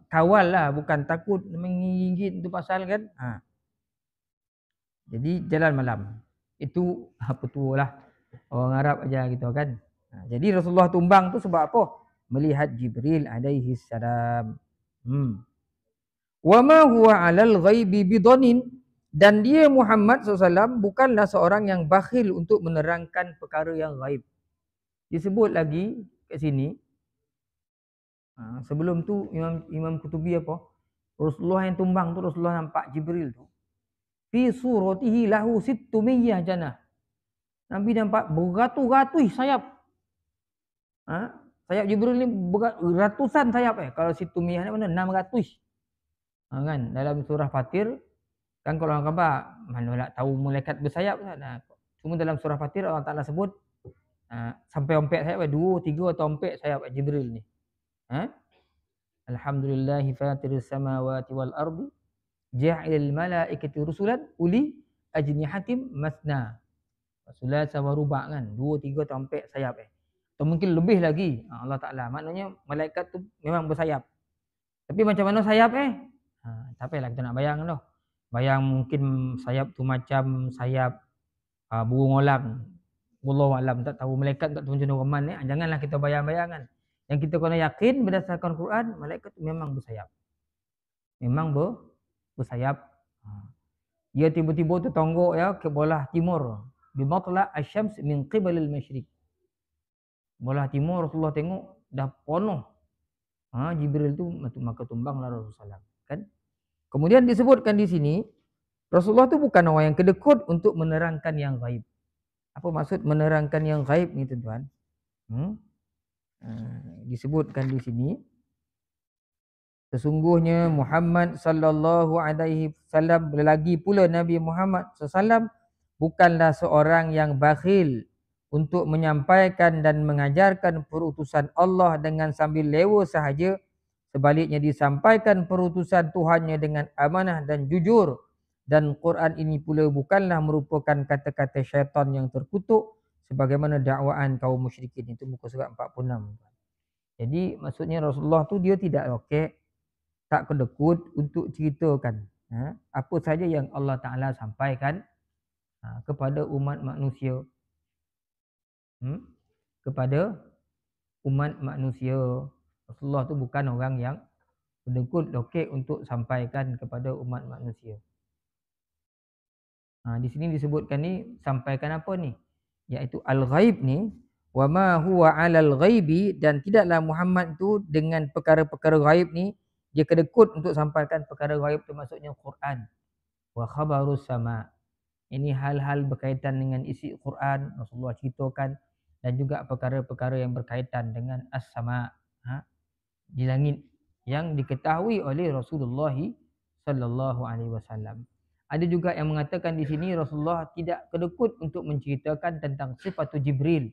kawal lah. Bukan takut menggigit tu pasal kan. Jadi jalan malam. Itu petua lah. Orang Arab ajar kita kan. Jadi Rasulullah tumbang tu sebab apa? Melihat Jibril alaihi salam. Wa ma huwa 'alal ghaibi bidanin, dan dia Muhammad SAW bukanlah seorang yang bakhil untuk menerangkan perkara yang gaib. Disebut lagi kat sini, sebelum tu Imam Qutubi apa? Rasulullah yang tumbang tu, Rasulullah nampak Jibril tu. Fi suratihi lahu 600 janah. Nabi nampak beratus-ratus sayap. Sayap Jibril ni ratusan sayap Kalau 600 ni mana 600. Kan dalam surah Fatir kan, kalau orang khabar mana nak tahu malaikat bersayap kan. Cuma dalam surah Fatir Allah Taala sebut sampai ompek sayap 2, 3 atau ompek sayap Jibril ni. Alhamdulillahi fatiris samawati wal ardi ja'ilal malaikati rusulan uli ajnihatim masna sulasa wa ruba' kan, 2, 3 atau ompek sayap atau mungkin lebih lagi Allah Taala. Maknanya malaikat tu memang bersayap. Tapi macam mana sayap tak payahlah kita nak bayang tu. Bayang mungkin sayap tu macam sayap burung elang. Wallahu alam, tak tahu malaikat tak tahu macam mana roman janganlah kita bayang-bayangan. Yang kita kena yakin berdasarkan Quran, malaikat tu memang bersayap. Memang bersayap. Dia tiba-tiba tu tonggok ke belah timur. Bi matla' asy-syams min qibalil masyriq. Belah timur Rasulullah tengok dah penuh. Jibril tu maka tumbanglah Rasulullah kan. Kemudian disebutkan di sini Rasulullah tu bukan orang yang kedekut untuk menerangkan yang gaib. Apa maksud menerangkan yang gaib ni tuan-tuan? Disebutkan di sini sesungguhnya Muhammad sallallahu alaihi wasallam, lagi pula Nabi Muhammad sallallahu bukanlah seorang yang bakhil untuk menyampaikan dan mengajarkan perutusan Allah dengan sambil lewa sahaja. Sebaliknya disampaikan perutusan Tuhannya dengan amanah dan jujur. Dan Quran ini pula bukanlah merupakan kata-kata syaitan yang terkutuk sebagaimana dakwaan kaum musyrikin. Itu muka surat 46. Jadi maksudnya Rasulullah tu dia tidak tak kedekut untuk ceritakan apa saja yang Allah Ta'ala sampaikan kepada umat manusia. Kepada umat manusia. Rasulullah tu bukan orang yang kedekut lokek untuk sampaikan kepada umat manusia. Di sini disebutkan ni sampaikan apa ni? Iaitu al-ghaib ni, wa ma huwa 'alal ghaibi, dan tidaklah Muhammad tu dengan perkara-perkara gaib ni dia kedekut untuk sampaikan perkara gaib tu, maksudnya Quran. Wa khabarus sama. Ini hal-hal berkaitan dengan isi Quran Rasulullah ceritakan, dan juga perkara-perkara yang berkaitan dengan as-sama, di langit, yang diketahui oleh Rasulullah sallallahu alaihi wasallam. Ada juga yang mengatakan di sini Rasulullah tidak kedekut untuk menceritakan tentang sifat Jibril.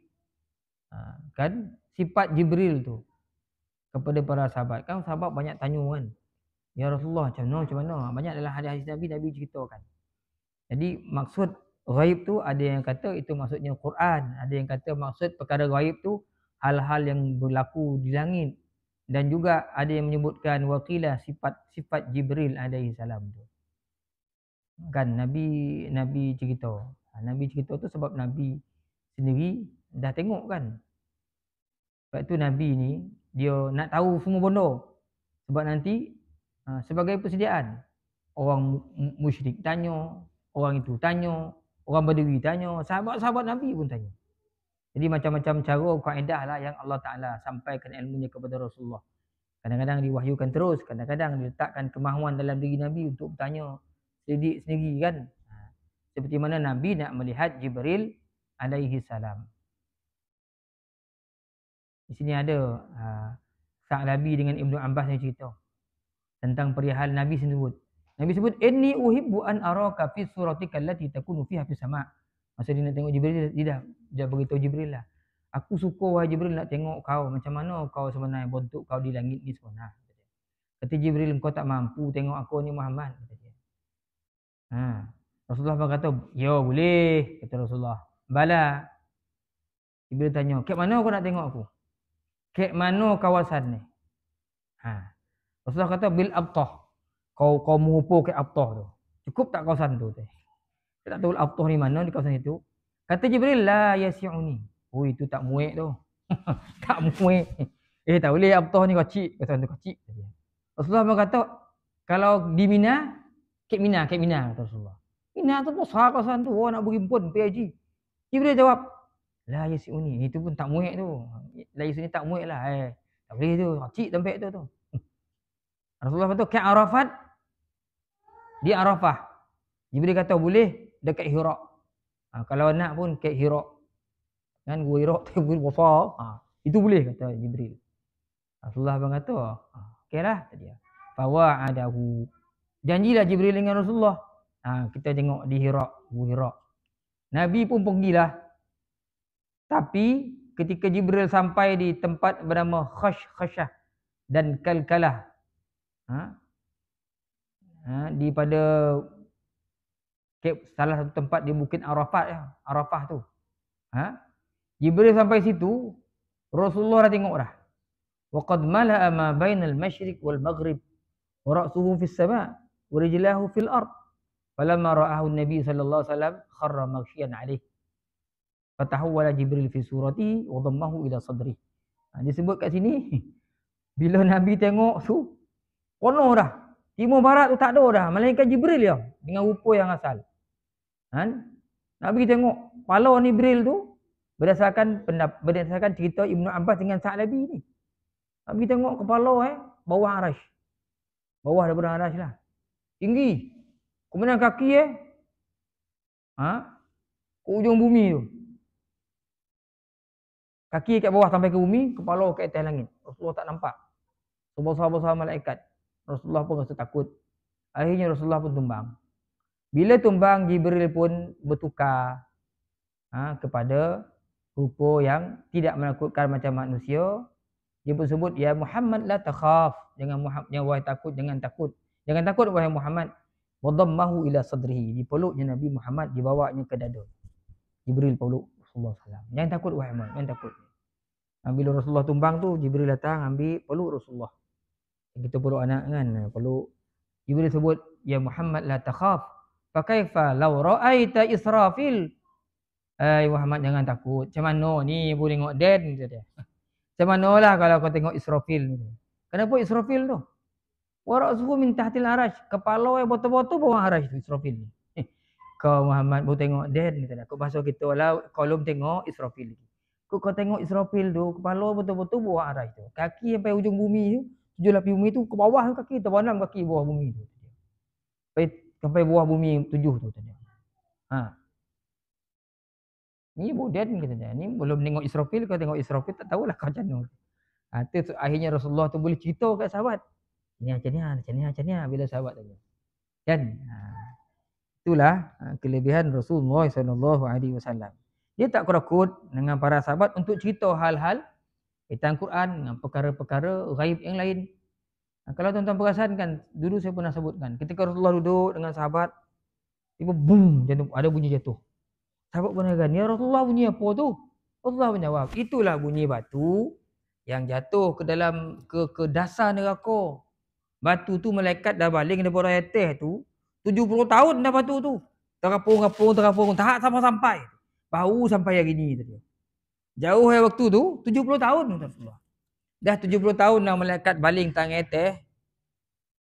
Kan sifat Jibril tu kepada para sahabat. Kan sahabat banyak tanya kan, ya Rasulullah macam mana? Banyak dalam hadis-hadis Nabi ceritakan. Jadi maksud ghaib tu ada yang kata itu maksudnya Quran, ada yang kata maksud perkara ghaib tu hal-hal yang berlaku di langit, dan juga ada yang menyebutkan waqilah sifat Jibril alaihi salam tu. Kan Nabi cerita. Nabi cerita tu sebab Nabi sendiri dah tengok kan. Sebab tu Nabi ni dia nak tahu semua benda. Sebab nanti sebagai persediaan, orang musyrik tanya, orang itu tanya, orang Badui tanya, sahabat-sahabat Nabi pun tanya. Jadi macam-macam cara kaedah lah yang Allah Ta'ala sampaikan ilmunya kepada Rasulullah. Kadang-kadang diwahyukan terus, kadang-kadang diletakkan kemahuan dalam diri Nabi untuk bertanya selidik sendiri kan. Seperti mana Nabi nak melihat Jibril alaihi salam. Di sini ada Sa'labi dengan Ibnu Abbas yang cerita tentang perihal Nabi sebut. Nabi sebut, inni uhibbu an araka fi suratika allati takunu fiha fis sama'. Masa dia nak tengok Jibril, dia beritahu Jibril lah, aku suka wahai Jibril nak tengok kau macam mana kau sebenarnya bentuk kau di langit ni sebenarnya. Kata Jibril, kau tak mampu tengok aku ni Muhammad. Rasulullah berkata, ya boleh. Kata Rasulullah, bala. Jibril tanya, kat mana kau nak tengok aku? Kat mana kawasan ni? Rasulullah kata, bil abtah. Kau mengumpul ke abtah tu. Cukup tak kawasan tu? Saya tak tahu abtah ni mana di kawasan itu. Kata Jibril, la yasi'uni. Oh, itu tak muek tu. Tak muek. Tak boleh abtah ni kecil. Kawasan tu kecil. Rasulullah berkata, Kalau di Mina, Kek Mina kata Rasulullah. Mina tu besar kawasan tu, orang nak berimpun pergi haji. Jibril jawab, la yasuni, itu pun tak muat tu. La yasuni tak muat lah. Tak boleh tu, cik tempat tu. Rasulullah kata, ke Arafat, di Arafah. Jibril kata boleh dekat Hira. Kalau nak pun ke Hira. Kan gua Hira tu besar. Itu boleh kata Jibril. Rasulullah pun kata, okeylah dia. Fawa'adahu. Janjilah Jibril dengan Rasulullah. Kita tengok di Hira, Gua Hira. Nabi pun pergilah. Tapi ketika Jibril sampai di tempat bernama Khashah dan Kalkalah, di pada salah satu tempat di Bukit Arafah tu. Jibril sampai situ, Rasulullah dah tengok dah. Wa qad mala'a ma bainal masyriq wal maghrib wa ra'suhu fis sama' wa rijlahu fil ard. Falamma ra'ahu an-nabi sallallahu alaihi wasallam kharra maghshiyan alaihi. Fatahawwala Jibril fi surati wa dhammahu ila sadri. Disebut kat sini bila Nabi tengok tu penuh dah. Timur barat tu tak ada dah, melainkan Jibril ya dengan rupa yang asal. Nabi tengok kepala ni Jibril tu berdasarkan cerita Ibnu Abbas dengan Sa'labi ni. Nabi tengok kepala bawah arasy. Bawah daripada arasy lah. Tinggi. Kemudian kaki ke ujung bumi tu. Kaki kat bawah sampai ke bumi, kepala kat atas langit. Rasulullah tak nampak. Sebesar-besar malaikat. Rasulullah pun rasa takut. Akhirnya Rasulullah pun tumbang. Bila tumbang, Jibril pun bertukar kepada rupa yang tidak menakutkan macam manusia. Dia pun sebut, ya Muhammad la takhaf. Jangan takut, jangan takut. Jangan takut wahai Muhammad. Wadammahu ila sadrihi. Dipeluknya Nabi Muhammad, dibawanya ke dada. Jibril peluk Rasulullah SAW. Jangan takut wahai Muhammad, jangan takut. Bila Rasulullah tumbang tu, Jibril datang ambil peluk Rasulullah. Kita peluk anak kan, peluk. Jibril sebut, ya Muhammad la takhaf. Fa kaifa law ra'aita Israfil. Muhammad jangan takut. Macam mana ni ibu tengok Dan kata dia. Macam manalah kalau kau tengok Israfil ni. Kenapa Israfil tu? Wa ra'suhu min tahtil arash. Kepala botol-botol bawah arash tu Israfil ni. Kau Muhammad baru tengok Dan kata dia. Kau bahasa kita lah kau belum tengok Israfil lagi. Kau tengok Israfil tu, kepala betul-betul bawah arash tu. Kaki sampai ujung bumi tu, tujuh lapis bumi tu, ke bawah tu kaki, terbenam kaki bawah bumi tu. Sampai bawah bumi tujuh tu tadi. Ni bodan kata dia. Ni belum tengok Israfil, kau tengok Israfil tak tahulah kau macam mana. Tu akhirnya Rasulullah tu boleh cerita kat sahabat. Ni macam ni bila sahabat tanya. Kan? Itulah kelebihan Rasulullah SAW. Dia tak takut dengan para sahabat untuk cerita hal-hal kaitan Quran dengan perkara-perkara ghaib yang lain. Kalau tuan-tuan perasan kan, dulu saya pernah sebutkan, ketika Rasulullah duduk dengan sahabat, tiba boom, ada bunyi jatuh. Sahabat pun kan, ya Rasulullah bunyi apa tu? Rasulullah menjawab, itulah bunyi batu yang jatuh ke dalam ke dasar neraka. Batu tu malaikat dah baling daripada atas tu, 70 tahun dah batu tu. Terapung, tak sampai. Baru sampai hari ni tadi. Jauh waktu tu 70 tahun Rasulullah. Dah 70 tahun dah malaikat baling tangan atas.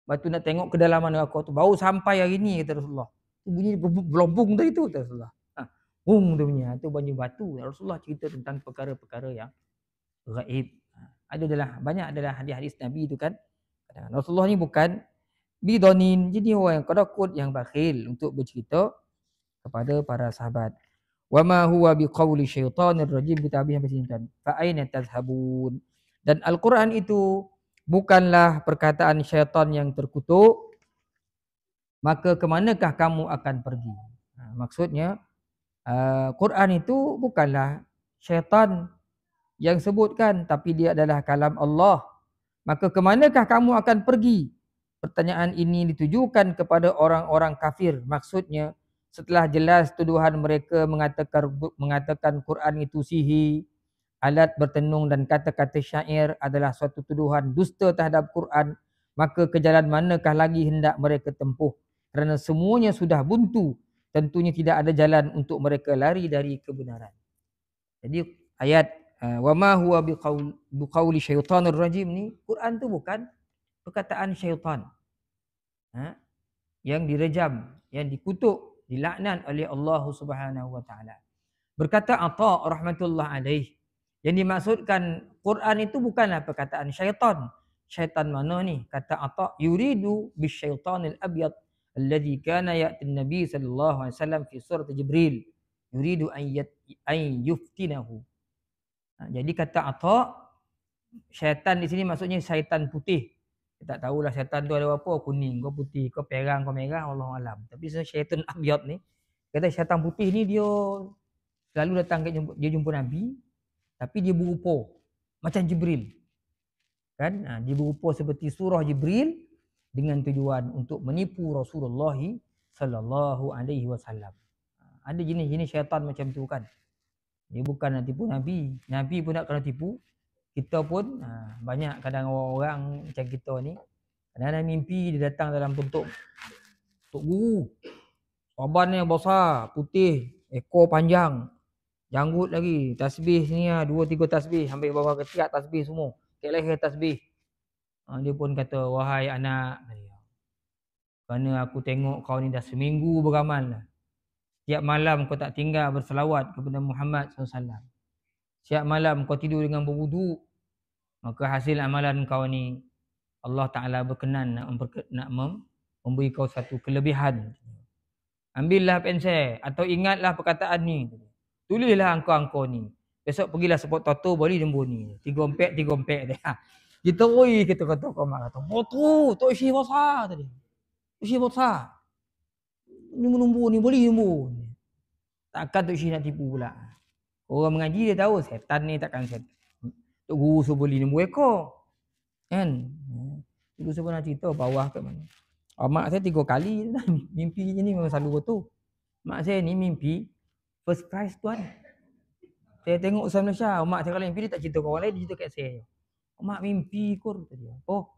Batu nak tengok kedalaman neraka tu. Baru sampai hari ni kata Rasulullah. Bunyi belombong tadi tu kata Rasulullah. Tu bunyi batu. Rasulullah cerita tentang perkara-perkara yang gaib. Banyak adalah hadis-hadis Nabi tu kan. Rasulullah ni bukan bidonin. Jadi orang yang kadakut, yang bakhil untuk bercerita kepada para sahabat. Wa ma huwa biqauli syaitanir rajim, kita habis sampai sini kan. Fa aina tazhabun. Dan Al-Quran itu bukanlah perkataan syaitan yang terkutuk, maka kemanakah kamu akan pergi? Maksudnya Quran itu bukanlah syaitan yang sebutkan, tapi dia adalah kalam Allah. Maka kemanakah kamu akan pergi? Pertanyaan ini ditujukan kepada orang-orang kafir. Maksudnya setelah jelas tuduhan mereka mengatakan Quran itu sihir, alat bertenung dan kata-kata syair adalah suatu tuduhan dusta terhadap Quran, maka ke jalan manakah lagi hendak mereka tempuh? Kerana semuanya sudah buntu, tentunya tidak ada jalan untuk mereka lari dari kebenaran. Jadi ayat wa ma huwa biqauli syaitanir rajim ni, Quran tu bukan perkataan syaitan. Ha? Yang direjam, yang dikutuk, dilaknat oleh Allah Subhanahu wa taala. Berkata Atha rahmatullah alaih, yang dimaksudkan Quran itu bukanlah perkataan syaitan. Syaitan mana ni? Kata Atha, yuridu bisyaitanil abyad alladhi kana ya'ti an-nabi sallallahu alaihi wasallam fi surat Jibril. Yuridu an yuftinahu. Jadi kata Atha, syaitan di sini maksudnya syaitan putih. Kita tak tahulah syaitan tu ada apa, kuning, kau putih, kau perang, kau merah, Allah alam. Tapi syaitan abyad ni, kata syaitan putih ni dia selalu datang dia jumpa Nabi, tapi dia berupa macam Jibril. Kan? Dia berupa seperti surah Jibril dengan tujuan untuk menipu Rasulullah sallallahu alaihi wasallam. Ada jenis-jenis syaitan macam tu kan. Dia bukan nak tipu Nabi. Nabi pun nak kena tipu. Kita pun banyak kadang orang macam kita ni, kadang-kadang mimpi dia datang dalam bentuk guru. Sabannya besar, putih, ekor panjang, janggut lagi, tasbih sini 2-3 tasbih, ambil bawah ketiak tasbih semua. Kek leher tasbih. Dia pun kata, wahai anak, kerana aku tengok kau ni dah seminggu beramal lah. Setiap malam kau tak tinggal berselawat kepada Muhammad SAW. Setiap malam kau tidur dengan berwuduk. Maka hasil amalan kau ni Allah Ta'ala berkenan nak memberi kau satu kelebihan. Ambillah pensel atau ingatlah perkataan ni. Tulislah angka-angka ni. Besok pergilah support Toto balik lembu ni. 3 empek dia. Kita kita kata kau mak kata, "Botu, tok isi besar tadi." Isi besar. Ni menumbu ni boleh lembu. Takkan tok isi nak tipu pula. Orang mengaji dia tahu setan ni takkan setan. Tok guru suruh beli lembu ekor. Kan? Guru suruh nak cerita bawah kat mana. Mak saya 3 kali mimpi je ni memang selalu betul. Mak saya ni mimpi first prize tuan. Saya tengok Ustaz Malaysia, mak saya kalau mimpi dia tak cerita kat orang lain, dia cerita kat saya. Mak mimpi kur tadi. Oh.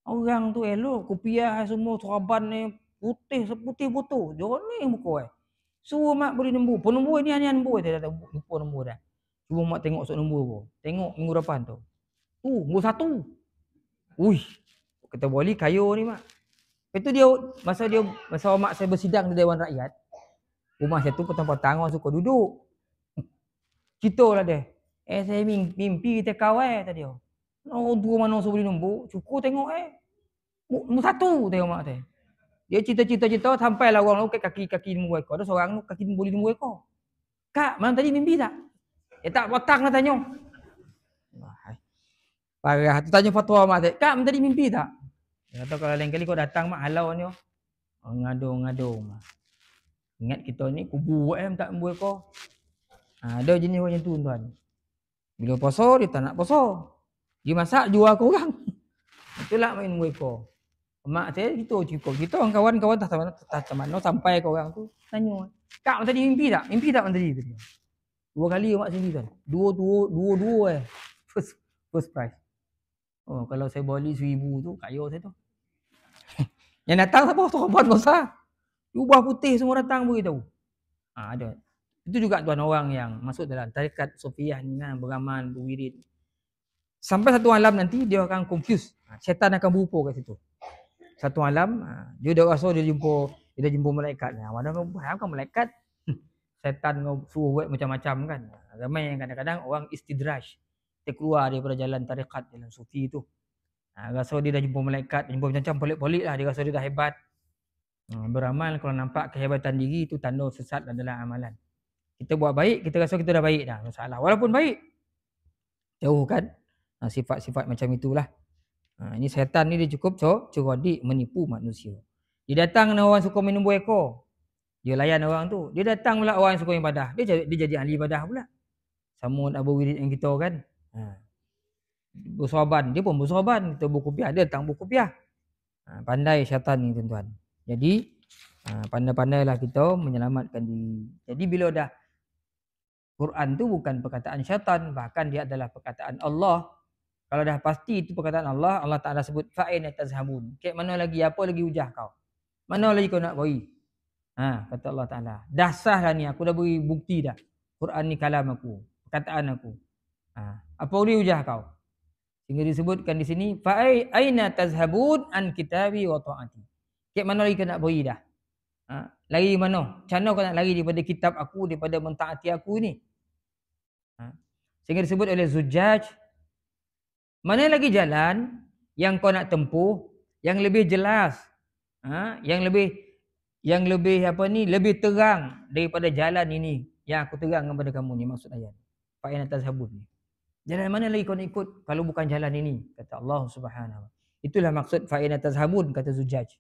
Orang tu elok, kopiah semua seraban ni putih seputih botol. Joni muka suruh mak beli lembu. Pun lembu ni lembu dia dah lupa lembu dah. Cuba mak tengok sok lembu apa. Tengok minggu depan tu. Lembu 1. Uish. Kata boleh kayu ni mak. Itu dia masa mak saya bersidang di Dewan Rakyat. Rumah saya tu petang-petang orang suka duduk. Ceritalah dia. Saya mimpi kita kawan tadi. Tu mana suruh beli lembu. Cukup tengok lembu 1 tengok mak saya. Dia cerita sampailah orang lukit kaki lembu ekor. Ada seorang kaki boleh lembu ekor. Kak, malam tadi mimpi tak? Tak petang lah tanya. Parah. Tu tanya fatwa mak saya. Kak, malam tadi mimpi tak? Dia kata kalau lain kali kau datang mak halau ni. Ngadu. Ingat kita ni kubur tak lembu ekor. Ada jenis macam tu tuan. Bila puasa dia tak nak puasa. Dia masak jual ke orang. Itulah main lembu ekor. Mak saya gitu cukup. Kita orang kawan-kawan tak mana sampai ke orang tu tanya. Kak tadi mimpi tak? Mimpi tak tadi? 2 kali mak sendiri kan. Dua first prize. Oh kalau saya balik 1000 tu kaya saya tu. Yang datang siapa? Korban besar. Ubah putih semua datang beritahu. Ada. Itu juga tuan orang yang masuk dalam tarekat Sufiah ni kan, beramal, berwirid. Sampai satu malam nanti dia akan confuse. Syaitan akan berupa kat situ. Satu malam dia dah rasa dia dah jumpa malaikat. Mana kau bukan malaikat? Syaitan kau suruh buat macam-macam kan. Ramai yang kadang-kadang orang istidraj. Dia keluar daripada jalan tarekat, jalan sufi tu. Rasa dia dah jumpa malaikat, jumpa macam-macam pelik-pelik lah. Dia rasa dia dah hebat. Beramal kalau nampak kehebatan diri itu tanda sesat adalah amalan. Kita buat baik, kita rasa kita dah baik dah. Masalah. Walaupun baik. Jauhkan sifat-sifat macam itulah. Ini syaitan ni dia cukup cerodik menipu manusia. Dia datang dengan orang suka minum buah ekor. Dia layan orang tu. Dia datang pula orang yang suka ibadah. Dia jadi ahli ibadah pula. Sama nak berwirid dengan kita kan. Bersorban. Dia pun bersorban. Kita berkopiah. Dia datang berkopiah. Pandai syaitan ni tuan-tuan. Jadi pandai-pandailah kita menyelamatkan diri. Jadi bila dah Quran tu bukan perkataan syaitan. Bahkan dia adalah perkataan Allah. Kalau dah pasti itu perkataan Allah, Allah Ta'ala sebut fa'ina tazhabun. Kek mana lagi, apa lagi hujah kau? Mana lagi kau nak beri? Kata Allah Ta'ala. Dah sah lah ni, aku dah beri bukti dah. Quran ni kalam aku, perkataan aku. Apa lagi hujah kau? Sehingga disebutkan di sini fa'ina tazhabun an kitabi wa ta'ati. Kek mana lagi kau nak pergi dah? Lari mana? Macam mana kau nak lari daripada kitab aku, daripada mentaati aku ni? Sehingga disebut oleh Zujjaj, mana lagi jalan yang kau nak tempuh yang lebih jelas, yang lebih lebih terang daripada jalan ini yang aku terangkan kepada kamu ni, maksud ayat. Fa in tazhabun ni. Jalan mana lagi kau nak ikut kalau bukan jalan ini, kata Allah Subhanahu. Itulah maksud fa in tazhabun, kata Zujjaj.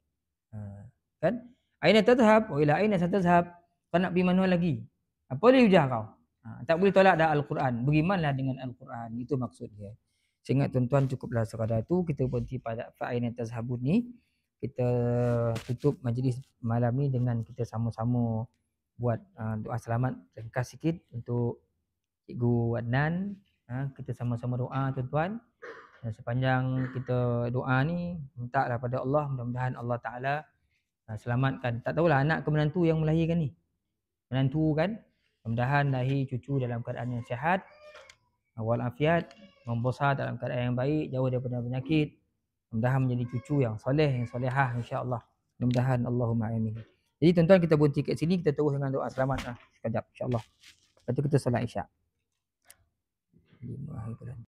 Kan? Aina tadhhab wa ila aina satadhhab? Kau nak pergi mana lagi? Apa dia hujah kau? Tak boleh tolak dah Al-Quran. Berimanlah dengan Al-Quran. Itu maksud dia. Sehingga tuan-tuan cukuplah sekadar itu. Kita berhenti pada fa aina tazhabun ni. Kita tutup majlis malam ni dengan kita sama-sama buat doa selamat ringkas sikit untuk Cikgu Adnan. Kita sama-sama doa tuan-tuan. Dan sepanjang kita doa ni, mintalah pada Allah, mudah-mudahan Allah Ta'ala selamatkan. Tak tahulah anak ke menantu yang melahirkan ni. Menantu kan, mudah-mudahan lahir cucu dalam keadaan yang sihat, walafiat, membesar dalam keadaan yang baik, jauh daripada penyakit. Mudah-mudahan menjadi cucu yang soleh, yang solehah, insya-Allah. Mudah-mudahan, Allahumma amin. Jadi tuan-tuan, kita berhenti kat sini, kita terus dengan doa selamat sekejap, insya-Allah. Lepas tu kita solat Isyak.